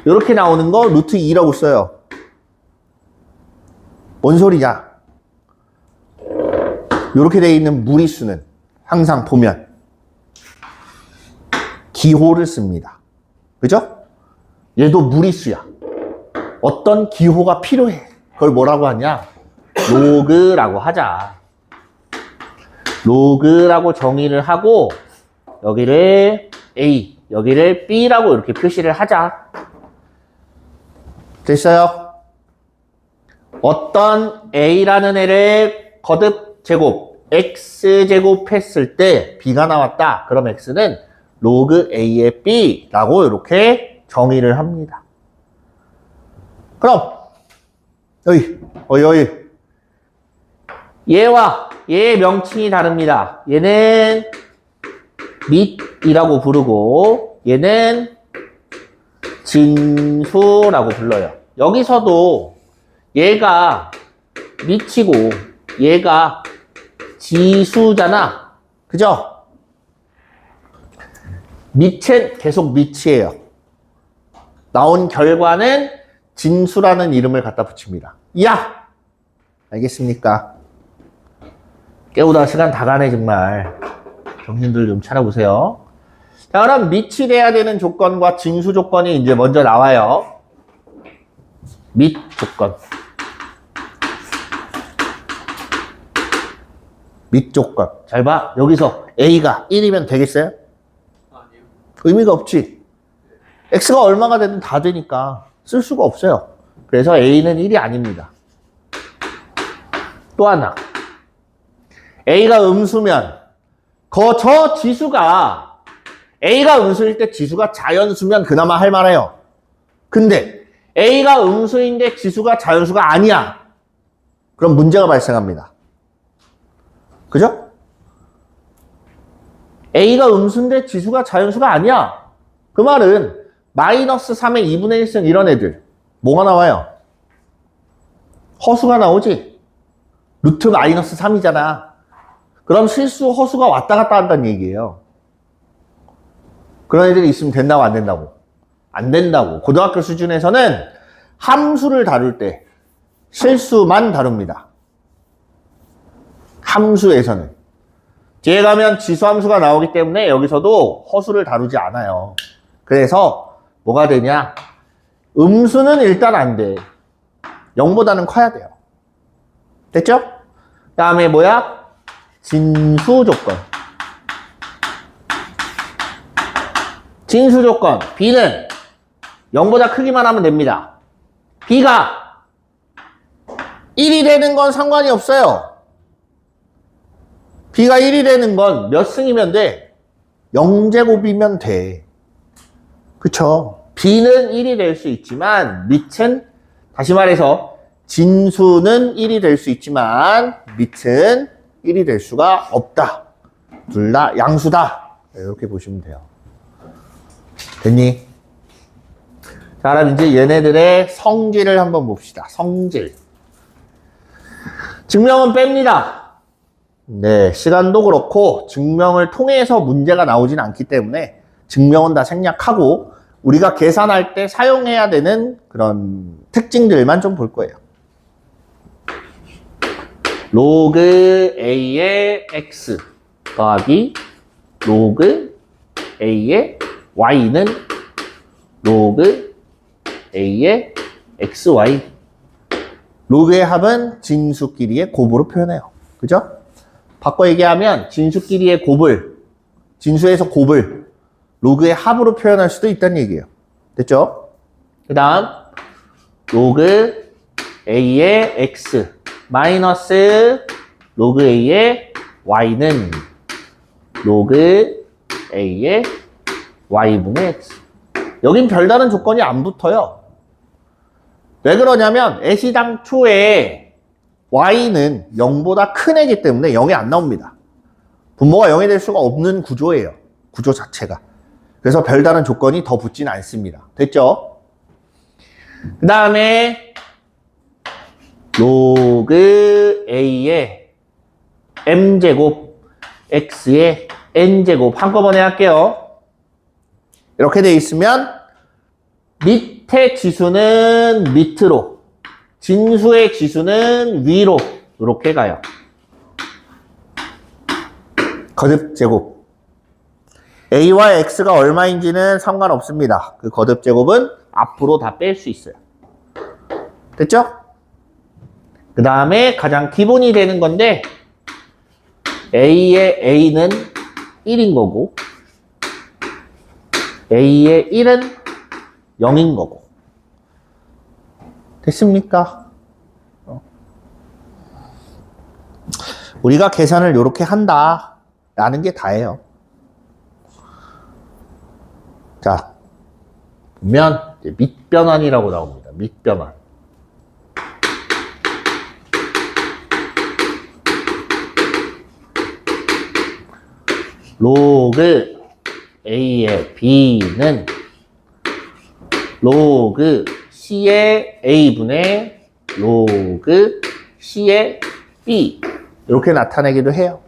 이렇게 나오는 거 루트 2라고 써요. 뭔 소리냐? 이렇게 되어 있는 무리수는 항상 보면 기호를 씁니다. 그죠? 얘도 무리수야. 어떤 기호가 필요해. 그걸 뭐라고 하냐? 로그라고 하자. 로그라고 정의를 하고 여기를 A, 여기를 B라고 이렇게 표시를 하자. 됐어요? 어떤 A라는 애를 거듭 제곱, X제곱 했을 때 B가 나왔다. 그럼 X는 로그 A의 B라고 이렇게 정의를 합니다. 그럼 여기 얘와 얘의 명칭이 다릅니다. 얘는 밑이라고 부르고 얘는 진수라고 불러요. 여기서도 얘가 밑이고 얘가 지수잖아. 그죠? 밑은 계속 밑이에요. 나온 결과는 진수라는 이름을 갖다 붙입니다. 야! 알겠습니까? 깨우다 시간 다 가네 정말. 정신들 좀 차려보세요. 자, 그럼 밑이 돼야 되는 조건과 진수 조건이 이제 먼저 나와요. 밑 조건. 밑 조건. 잘 봐. 여기서 A가 1이면 되겠어요? 아니요. 의미가 없지. X가 얼마가 되든 다 되니까 쓸 수가 없어요. 그래서 A는 1이 아닙니다. 또 하나. A가 음수면 저 지수가 A가 음수일 때 지수가 자연수면 그나마 할만해요. 근데 A가 음수인데 지수가 자연수가 아니야. 그럼 문제가 발생합니다. 그죠? A가 음수인데 지수가 자연수가 아니야. 그 말은 마이너스 3의 2분의 1승 이런 애들 뭐가 나와요? 허수가 나오지. 루트 마이너스 3이잖아. 그럼 실수 허수가 왔다 갔다 한다는 얘기예요. 그런 애들이 있으면 된다고 안 된다고? 안 된다고. 고등학교 수준에서는 함수를 다룰 때 실수만 다룹니다. 함수에서는. 뒤에 가면 지수함수가 나오기 때문에 여기서도 허수를 다루지 않아요. 그래서 뭐가 되냐? 음수는 일단 안 돼. 0보다는 커야 돼요. 됐죠? 그 다음에 뭐야? 진수 조건. 진수 조건. B는 0보다 크기만 하면 됩니다. B가 1이 되는 건 상관이 없어요. b가 1이 되는 건 몇 승이면 돼? 0제곱이면 돼. 그쵸? b는 1이 될 수 있지만 밑은 다시 말해서 진수는 1이 될 수 있지만 밑은 1이 될 수가 없다. 둘 다 양수다. 이렇게 보시면 돼요. 됐니? 자, 그럼 이제 얘네들의 성질을 한번 봅시다. 성질. 증명은 뺍니다. 네, 시간도 그렇고 증명을 통해서 문제가 나오진 않기 때문에 증명은 다 생략하고 우리가 계산할 때 사용해야 되는 그런 특징들만 좀 볼 거예요. 로그 a의 x 더하기 로그 a의 y는 로그 a의 xy. 로그의 합은 진수끼리의 곱으로 표현해요. 그죠? 바꿔 얘기하면 진수끼리의 곱을, 진수에서 곱을 로그의 합으로 표현할 수도 있다는 얘기예요. 됐죠? 그 다음 로그 a의 x 마이너스 로그 a의 y는 로그 a의 y분의 x. 여긴 별다른 조건이 안 붙어요. 왜 그러냐면 애시당초에 y는 0보다 큰 애기 때문에 0이 안 나옵니다. 분모가 0이 될 수가 없는 구조예요. 구조 자체가. 그래서 별다른 조건이 더 붙지는 않습니다. 됐죠? 그 다음에 로그 a의 m제곱 x의 n제곱 한꺼번에 할게요. 이렇게 돼 있으면 밑에 지수는 밑으로, 진수의 지수는 위로 이렇게 가요. 거듭제곱. a와 x가 얼마인지는 상관없습니다. 그 거듭제곱은 앞으로 다 뺄 수 있어요. 됐죠? 그 다음에 가장 기본이 되는 건데 a의 a는 1인 거고 a의 1은 0인 거고. 됐습니까? 우리가 계산을 이렇게 한다 라는 게 다예요. 자, 보면 밑변환이라고 나옵니다. 밑변환. 로그 a의 b는 로그 c의 a분의 로그 c의 b 이렇게 나타내기도 해요.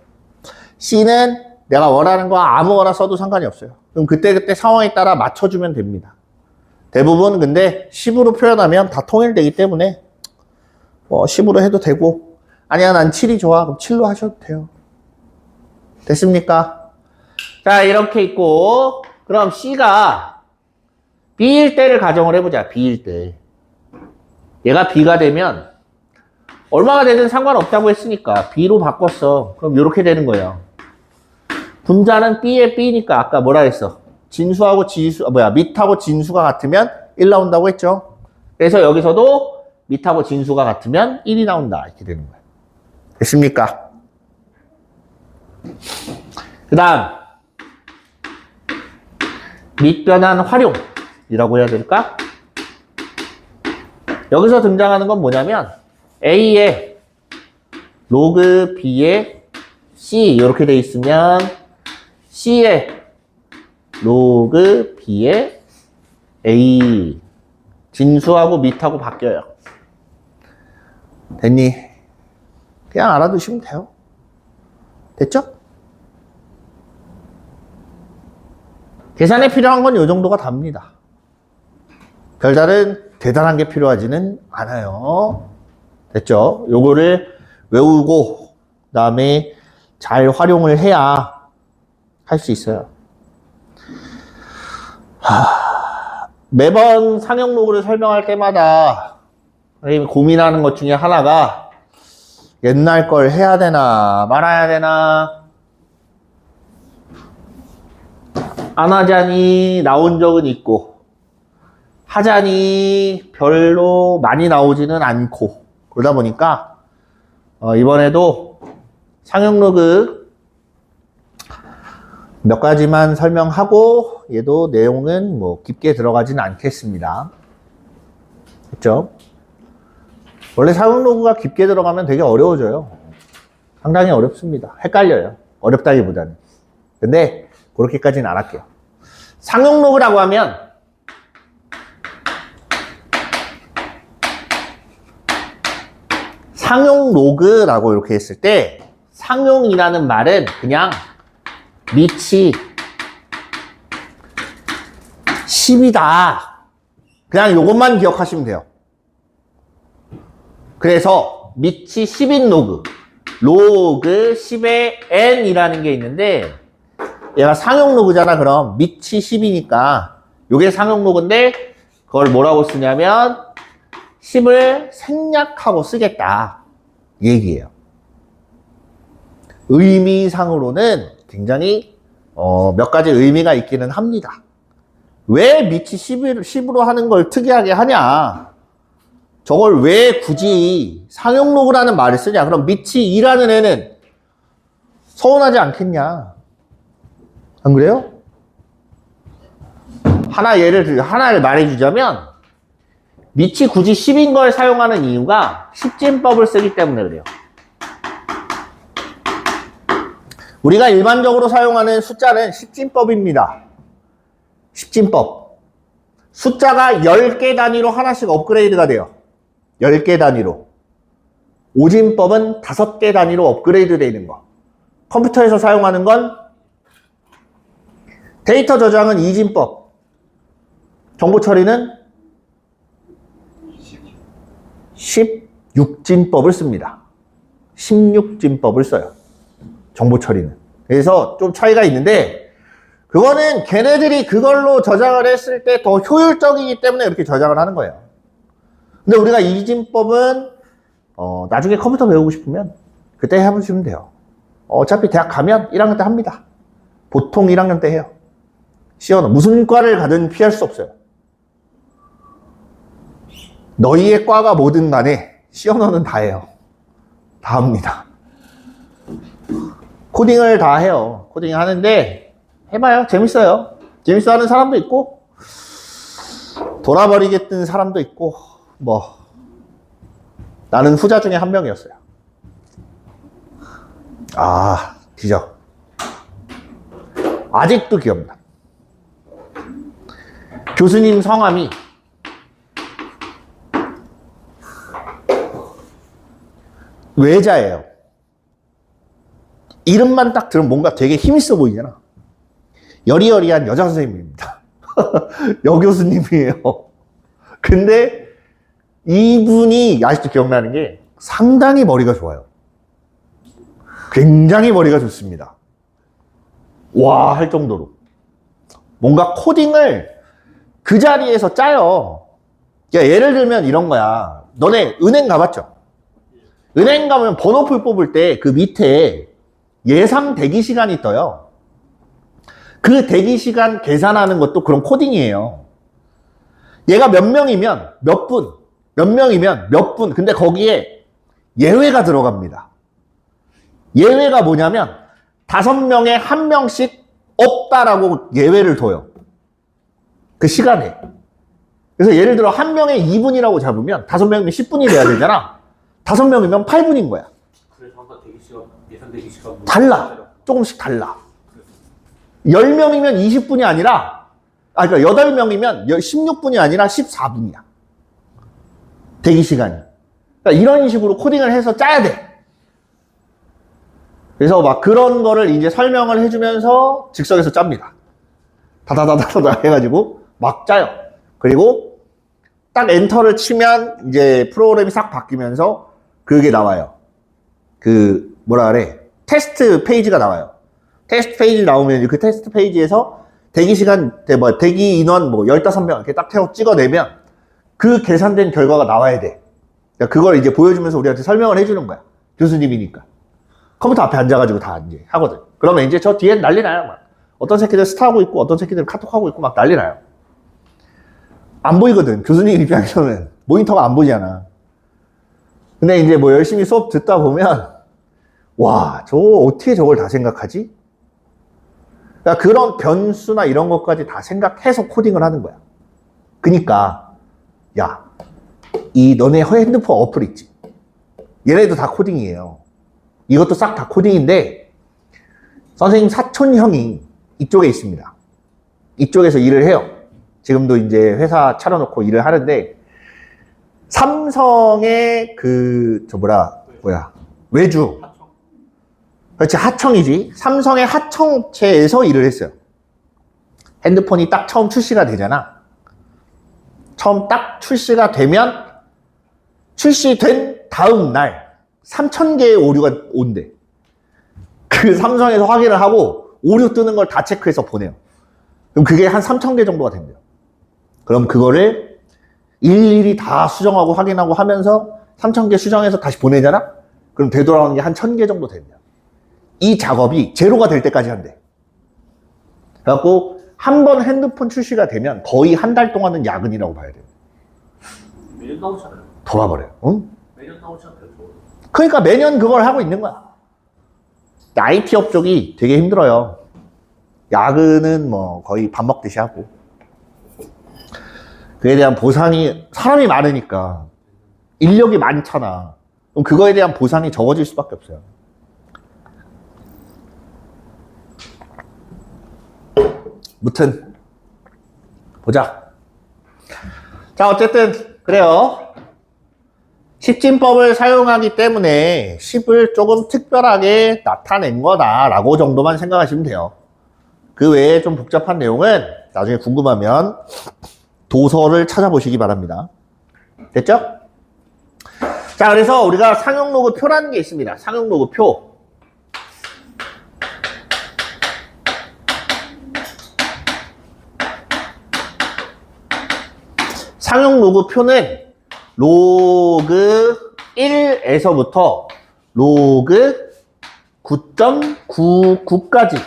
c는 내가 원하는 거 아무거나 써도 상관이 없어요. 그럼 그때그때 상황에 따라 맞춰주면 됩니다. 대부분 근데 10으로 표현하면 다 통일되기 때문에 뭐 10으로 해도 되고 아니야 난 7이 좋아 그럼 7로 하셔도 돼요. 됐습니까? 자 이렇게 있고 그럼 c가 b일 때를 가정을 해보자. b일 때 얘가 b가 되면 얼마가 되든 상관없다고 했으니까 b로 바꿨어. 그럼 이렇게 되는 거예요. 분자는 b의 b니까 아까 뭐라 했어? 진수하고 지수 밑하고 진수가 같으면 1 나온다고 했죠. 그래서 여기서도 밑하고 진수가 같으면 1이 나온다 이렇게 되는 거예요. 됐습니까? 그 다음 밑변환 활용이라고 해야 될까? 여기서 등장하는 건 뭐냐면 A에 로그 B에 C 이렇게 돼 있으면 C에 로그 B에 A 진수하고 밑하고 바뀌어요. 됐니? 그냥 알아두시면 돼요. 됐죠? 계산에 필요한 건 이 정도가 답니다. 별다른 대단한 게 필요하지는 않아요. 됐죠? 요거를 외우고 그다음에 잘 활용을 해야 할 수 있어요. 매번 상형 로그를 설명할 때마다 선생님이 고민하는 것 중에 하나가 옛날 걸 해야 되나 말아야 되나 안 하자니 나온 적은 있고 하자니 별로 많이 나오지는 않고 그러다 보니까 이번에도 상용 로그 몇 가지만 설명하고 얘도 내용은 뭐 깊게 들어가지는 않겠습니다. 그렇죠? 원래 상용 로그가 깊게 들어가면 되게 어려워져요. 상당히 어렵습니다. 헷갈려요. 어렵다기보다는. 근데 그렇게까지는 안 할게요. 상용 로그라고 하면 상용 로그라고 이렇게 했을 때 상용이라는 말은 그냥 밑이 10이다. 그냥 이것만 기억하시면 돼요. 그래서 밑이 10인 로그, 로그 10의 n이라는 게 있는데 얘가 상용 로그잖아. 그럼 밑이 10이니까 이게 상용 로그인데 그걸 뭐라고 쓰냐면 10을 생략하고 쓰겠다 이 얘기예요. 의미상으로는 굉장히 몇 가지 의미가 있기는 합니다. 왜 밑이 10으로 하는 걸 특이하게 하냐? 저걸 왜 굳이 상용 로그라는 말을 쓰냐? 그럼 밑이 2라는 애는 서운하지 않겠냐? 안 그래요? 하나를 말해주자면 밑이 굳이 10인 걸 사용하는 이유가 십진법을 쓰기 때문에 그래요. 우리가 일반적으로 사용하는 숫자는 십진법입니다. 십진법. 숫자가 10개 단위로 하나씩 업그레이드가 돼요. 10개 단위로. 오진법은 5개 단위로 업그레이드 되는 거. 컴퓨터에서 사용하는 건 데이터 저장은 2진법. 정보 처리는 16진법을 씁니다. 16진법을 써요. 정보 처리는. 그래서 좀 차이가 있는데 그거는 걔네들이 그걸로 저장을 했을 때 더 효율적이기 때문에 이렇게 저장을 하는 거예요. 근데 우리가 이진법은 나중에 컴퓨터 배우고 싶으면 그때 해보시면 돼요. 어차피 대학 가면 1학년 때 합니다. 보통 1학년 때 해요. 시언어 무슨 과를 가든 피할 수 없어요. 너희의 과가 뭐든 간에 시언어는 다 해요. 다 합니다. 코딩을 다 해요. 코딩 하는데 해봐요. 재밌어요. 재밌어 하는 사람도 있고 돌아버리겠다는 사람도 있고 뭐 나는 후자 중에 한 명이었어요. 아 기적. 아직도 기억나. 교수님 성함이 외자예요. 이름만 딱 들으면 뭔가 되게 힘있어 보이잖아. 여리여리한 여자 선생님입니다. 여교수님이에요. 근데 이분이 아직도 기억나는 게 상당히 머리가 좋아요. 굉장히 머리가 좋습니다. 와 할 정도로. 뭔가 코딩을 그 자리에서 짜요. 그러니까 예를 들면 이런 거야. 너네 은행 가봤죠? 은행 가면 번호표 뽑을 때 그 밑에 예상 대기 시간이 떠요. 그 대기 시간 계산하는 것도 그런 코딩이에요. 얘가 몇 명이면 몇 분, 몇 명이면 몇 분. 근데 거기에 예외가 들어갑니다. 예외가 뭐냐면 5명에 1명씩 없다라고 예외를 둬요. 그 시간에. 그래서 예를 들어 1명에 2분이라고 잡으면 5명이면 10분이 돼야 되잖아. 5명이면 8분인 거야. 그래서 항상 대기시간, 예상 대기시간 달라. 조금씩 달라. 10명이면 20분이 아니라, 그러니까 8명이면 16분이 아니라 14분이야. 대기 시간이. 그러니까 이런 식으로 코딩을 해서 짜야 돼. 그래서 막 그런 거를 이제 설명을 해주면서 즉석에서 짭니다. 다다다다다 해가지고 막 짜요. 그리고 딱 엔터를 치면 이제 프로그램이 싹 바뀌면서 그게 나와요. 그 뭐라 그래? 테스트 페이지가 나와요. 테스트 페이지 나오면 그 테스트 페이지에서 대기 시간, 대기 인원 15명 이렇게 딱 찍어내면 그 계산된 결과가 나와야 돼. 그러니까 그걸 이제 보여주면서 우리한테 설명을 해주는 거야. 교수님이니까. 컴퓨터 앞에 앉아가지고 다 이제 하거든. 그러면 이제 저 뒤엔 난리 나요. 막. 어떤 새끼들 스타하고 있고 어떤 새끼들 카톡하고 있고 막 난리 나요. 안 보이거든. 교수님 입장에서는 모니터가 안 보이잖아. 근데 이제 뭐 열심히 수업 듣다 보면, 와, 어떻게 저걸 다 생각하지? 그러니까 그런 변수나 이런 것까지 다 생각해서 코딩을 하는 거야. 그니까, 야, 너네 핸드폰 어플 있지? 얘네도 다 코딩이에요. 이것도 싹 다 코딩인데, 선생님 사촌 형이 이쪽에 있습니다. 이쪽에서 일을 해요. 지금도 이제 회사 차려놓고 일을 하는데, 삼성의 외주. 그렇지, 하청이지. 삼성의 하청업체에서 일을 했어요. 핸드폰이 딱 처음 출시가 되잖아. 처음 딱 출시가 되면, 출시된 다음 날, 3,000개의 오류가 온대. 그 삼성에서 확인을 하고, 오류 뜨는 걸 다 체크해서 보내요. 그럼 그게 한 3,000개 정도가 된대요. 그럼 그거를 일일이 다 수정하고 확인하고 하면서 3,000개 수정해서 다시 보내잖아? 그럼 되돌아오는 게 한 1,000개 정도 된대요. 이 작업이 제로가 될 때까지 한대. 그래갖고 한 번 핸드폰 출시가 되면 거의 한 달 동안은 야근이라고 봐야 돼요. 매년 나오잖아요. 돌아버려요. 응? 매년 나오지 않나요? 그러니까 매년 그걸 하고 있는 거야. IT 업종이 되게 힘들어요. 야근은 뭐 거의 밥 먹듯이 하고. 그에 대한 보상이, 사람이 많으니까 인력이 많잖아. 그럼 그거에 대한 보상이 적어질 수밖에 없어요. 무튼 보자. 자, 어쨌든 그래요. 10진법을 사용하기 때문에 10을 조금 특별하게 나타낸 거다라고 정도만 생각하시면 돼요. 그 외에 좀 복잡한 내용은 나중에 궁금하면 도서를 찾아보시기 바랍니다. 됐죠? 자, 그래서 우리가 상용로그표라는 게 있습니다. 상용로그표. 상용로그표는 로그 1에서부터 로그 9.99까지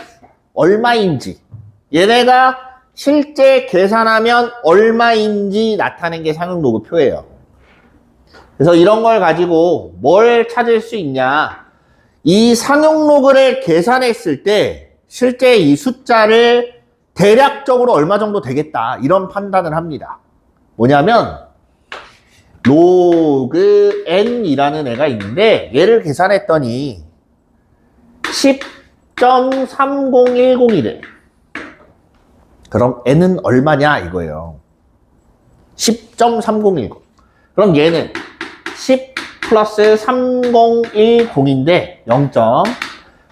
얼마인지, 얘네가 실제 계산하면 얼마인지 나타낸 게 상용로그표예요. 그래서 이런 걸 가지고 뭘 찾을 수 있냐, 이 상용로그를 계산했을 때 실제 이 숫자를 대략적으로 얼마 정도 되겠다, 이런 판단을 합니다. 뭐냐면 로그 n이라는 애가 있는데 얘를 계산했더니 10.3010이래. 그럼 n은 얼마냐 이거예요. 10.3010. 그럼 얘는 10 플러스 3010인데 0.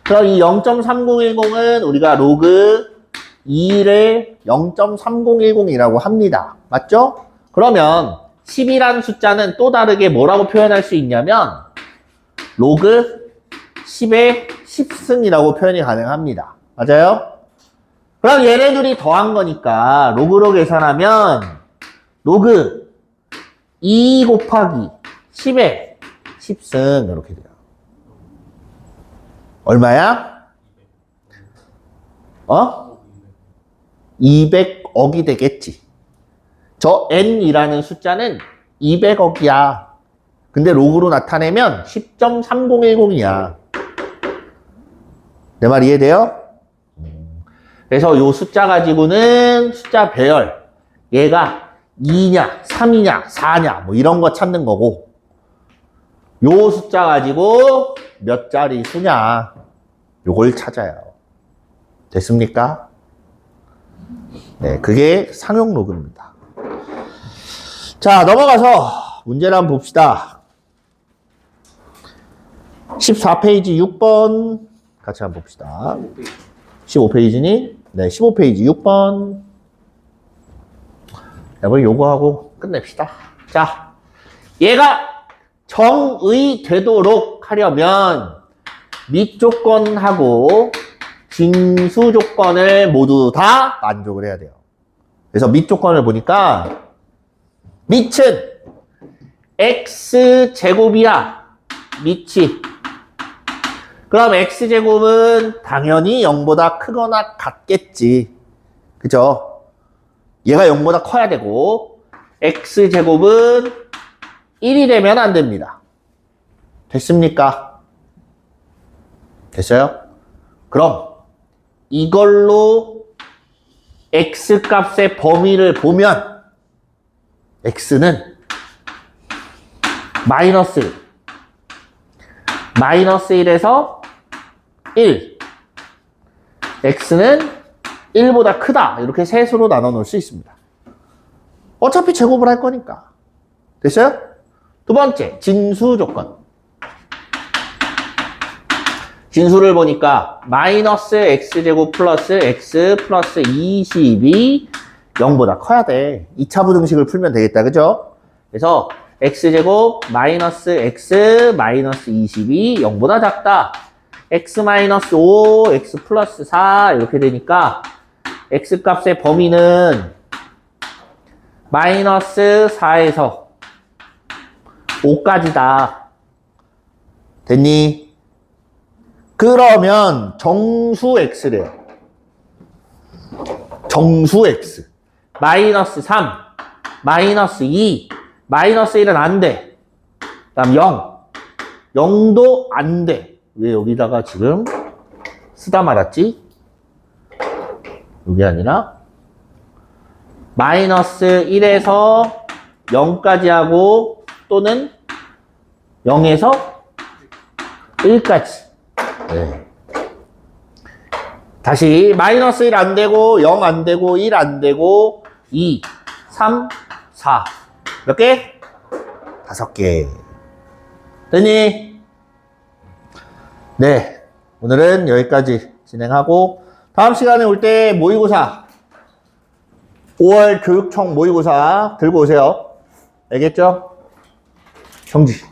그럼 이 0.3010은 우리가 로그 2를 0.3010이라고 합니다. 맞죠? 그러면 10이라는 숫자는 또 다르게 뭐라고 표현할 수 있냐면 로그 10의 10승이라고 표현이 가능합니다. 맞아요? 그럼 얘네들이 더한 거니까 로그로 계산하면 로그 2 곱하기 10의 10승 이렇게 돼요. 얼마야? 200억이 되겠지. 저 n이라는 숫자는 200억이야. 근데 로그로 나타내면 10.3010이야. 내 말 이해돼요? 그래서 요 숫자 가지고는 숫자 배열, 얘가 2냐, 3이냐, 4냐 뭐 이런 거 찾는 거고, 요 숫자 가지고 몇 자리 수냐 요걸 찾아요. 됐습니까? 네, 그게 상용 로그입니다. 자, 넘어가서 문제를 한번 봅시다. 14페이지 6번 같이 한번 봅시다. 15페이지니? 네, 15페이지 6번. 여러분 요거 하고 끝냅시다. 자, 얘가 정의 되도록 하려면 밑조건하고 징수 조건을 모두 다 만족을 해야 돼요. 그래서 밑조건을 보니까 밑은 x제곱이야. 밑이. 그럼 x제곱은 당연히 0보다 크거나 같겠지. 그죠? 얘가 0보다 커야 되고 x제곱은 1이 되면 안 됩니다. 됐습니까? 됐어요? 그럼 이걸로 x 값의 범위를 보면 x는 마이너스 1, 마이너스 1에서 1, x는 1보다 크다. 이렇게 셋으로 나눠 놓을 수 있습니다. 어차피 제곱을 할 거니까. 됐어요? 두 번째, 진수 조건. 진수를 보니까 마이너스 x제곱 플러스 x 플러스 20이 0보다 커야 돼. 2차 부등식을 풀면 되겠다. 그죠? 그래서 x제곱 마이너스 x 마이너스 20이 0보다 작다. x 마이너스 5, x 플러스 4 이렇게 되니까 x 값의 범위는 마이너스 4에서 5까지다. 됐니? 그러면 정수 x래요. 정수 x. 마이너스 3, 마이너스 2, 마이너스 1은 안 돼. 그 다음 0. 0도 안 돼. 왜 여기다가 지금 쓰다 말았지? 여기 아니라 마이너스 1에서 0까지 하고 또는 0에서 1까지. 네. 다시 마이너스 1 안 되고 0 안 되고 1 안 되고 2, 3, 4 몇 개? 5개. 됐니? 네, 오늘은 여기까지 진행하고 다음 시간에 올 때 모의고사 5월 교육청 모의고사 들고 오세요. 알겠죠? 정지.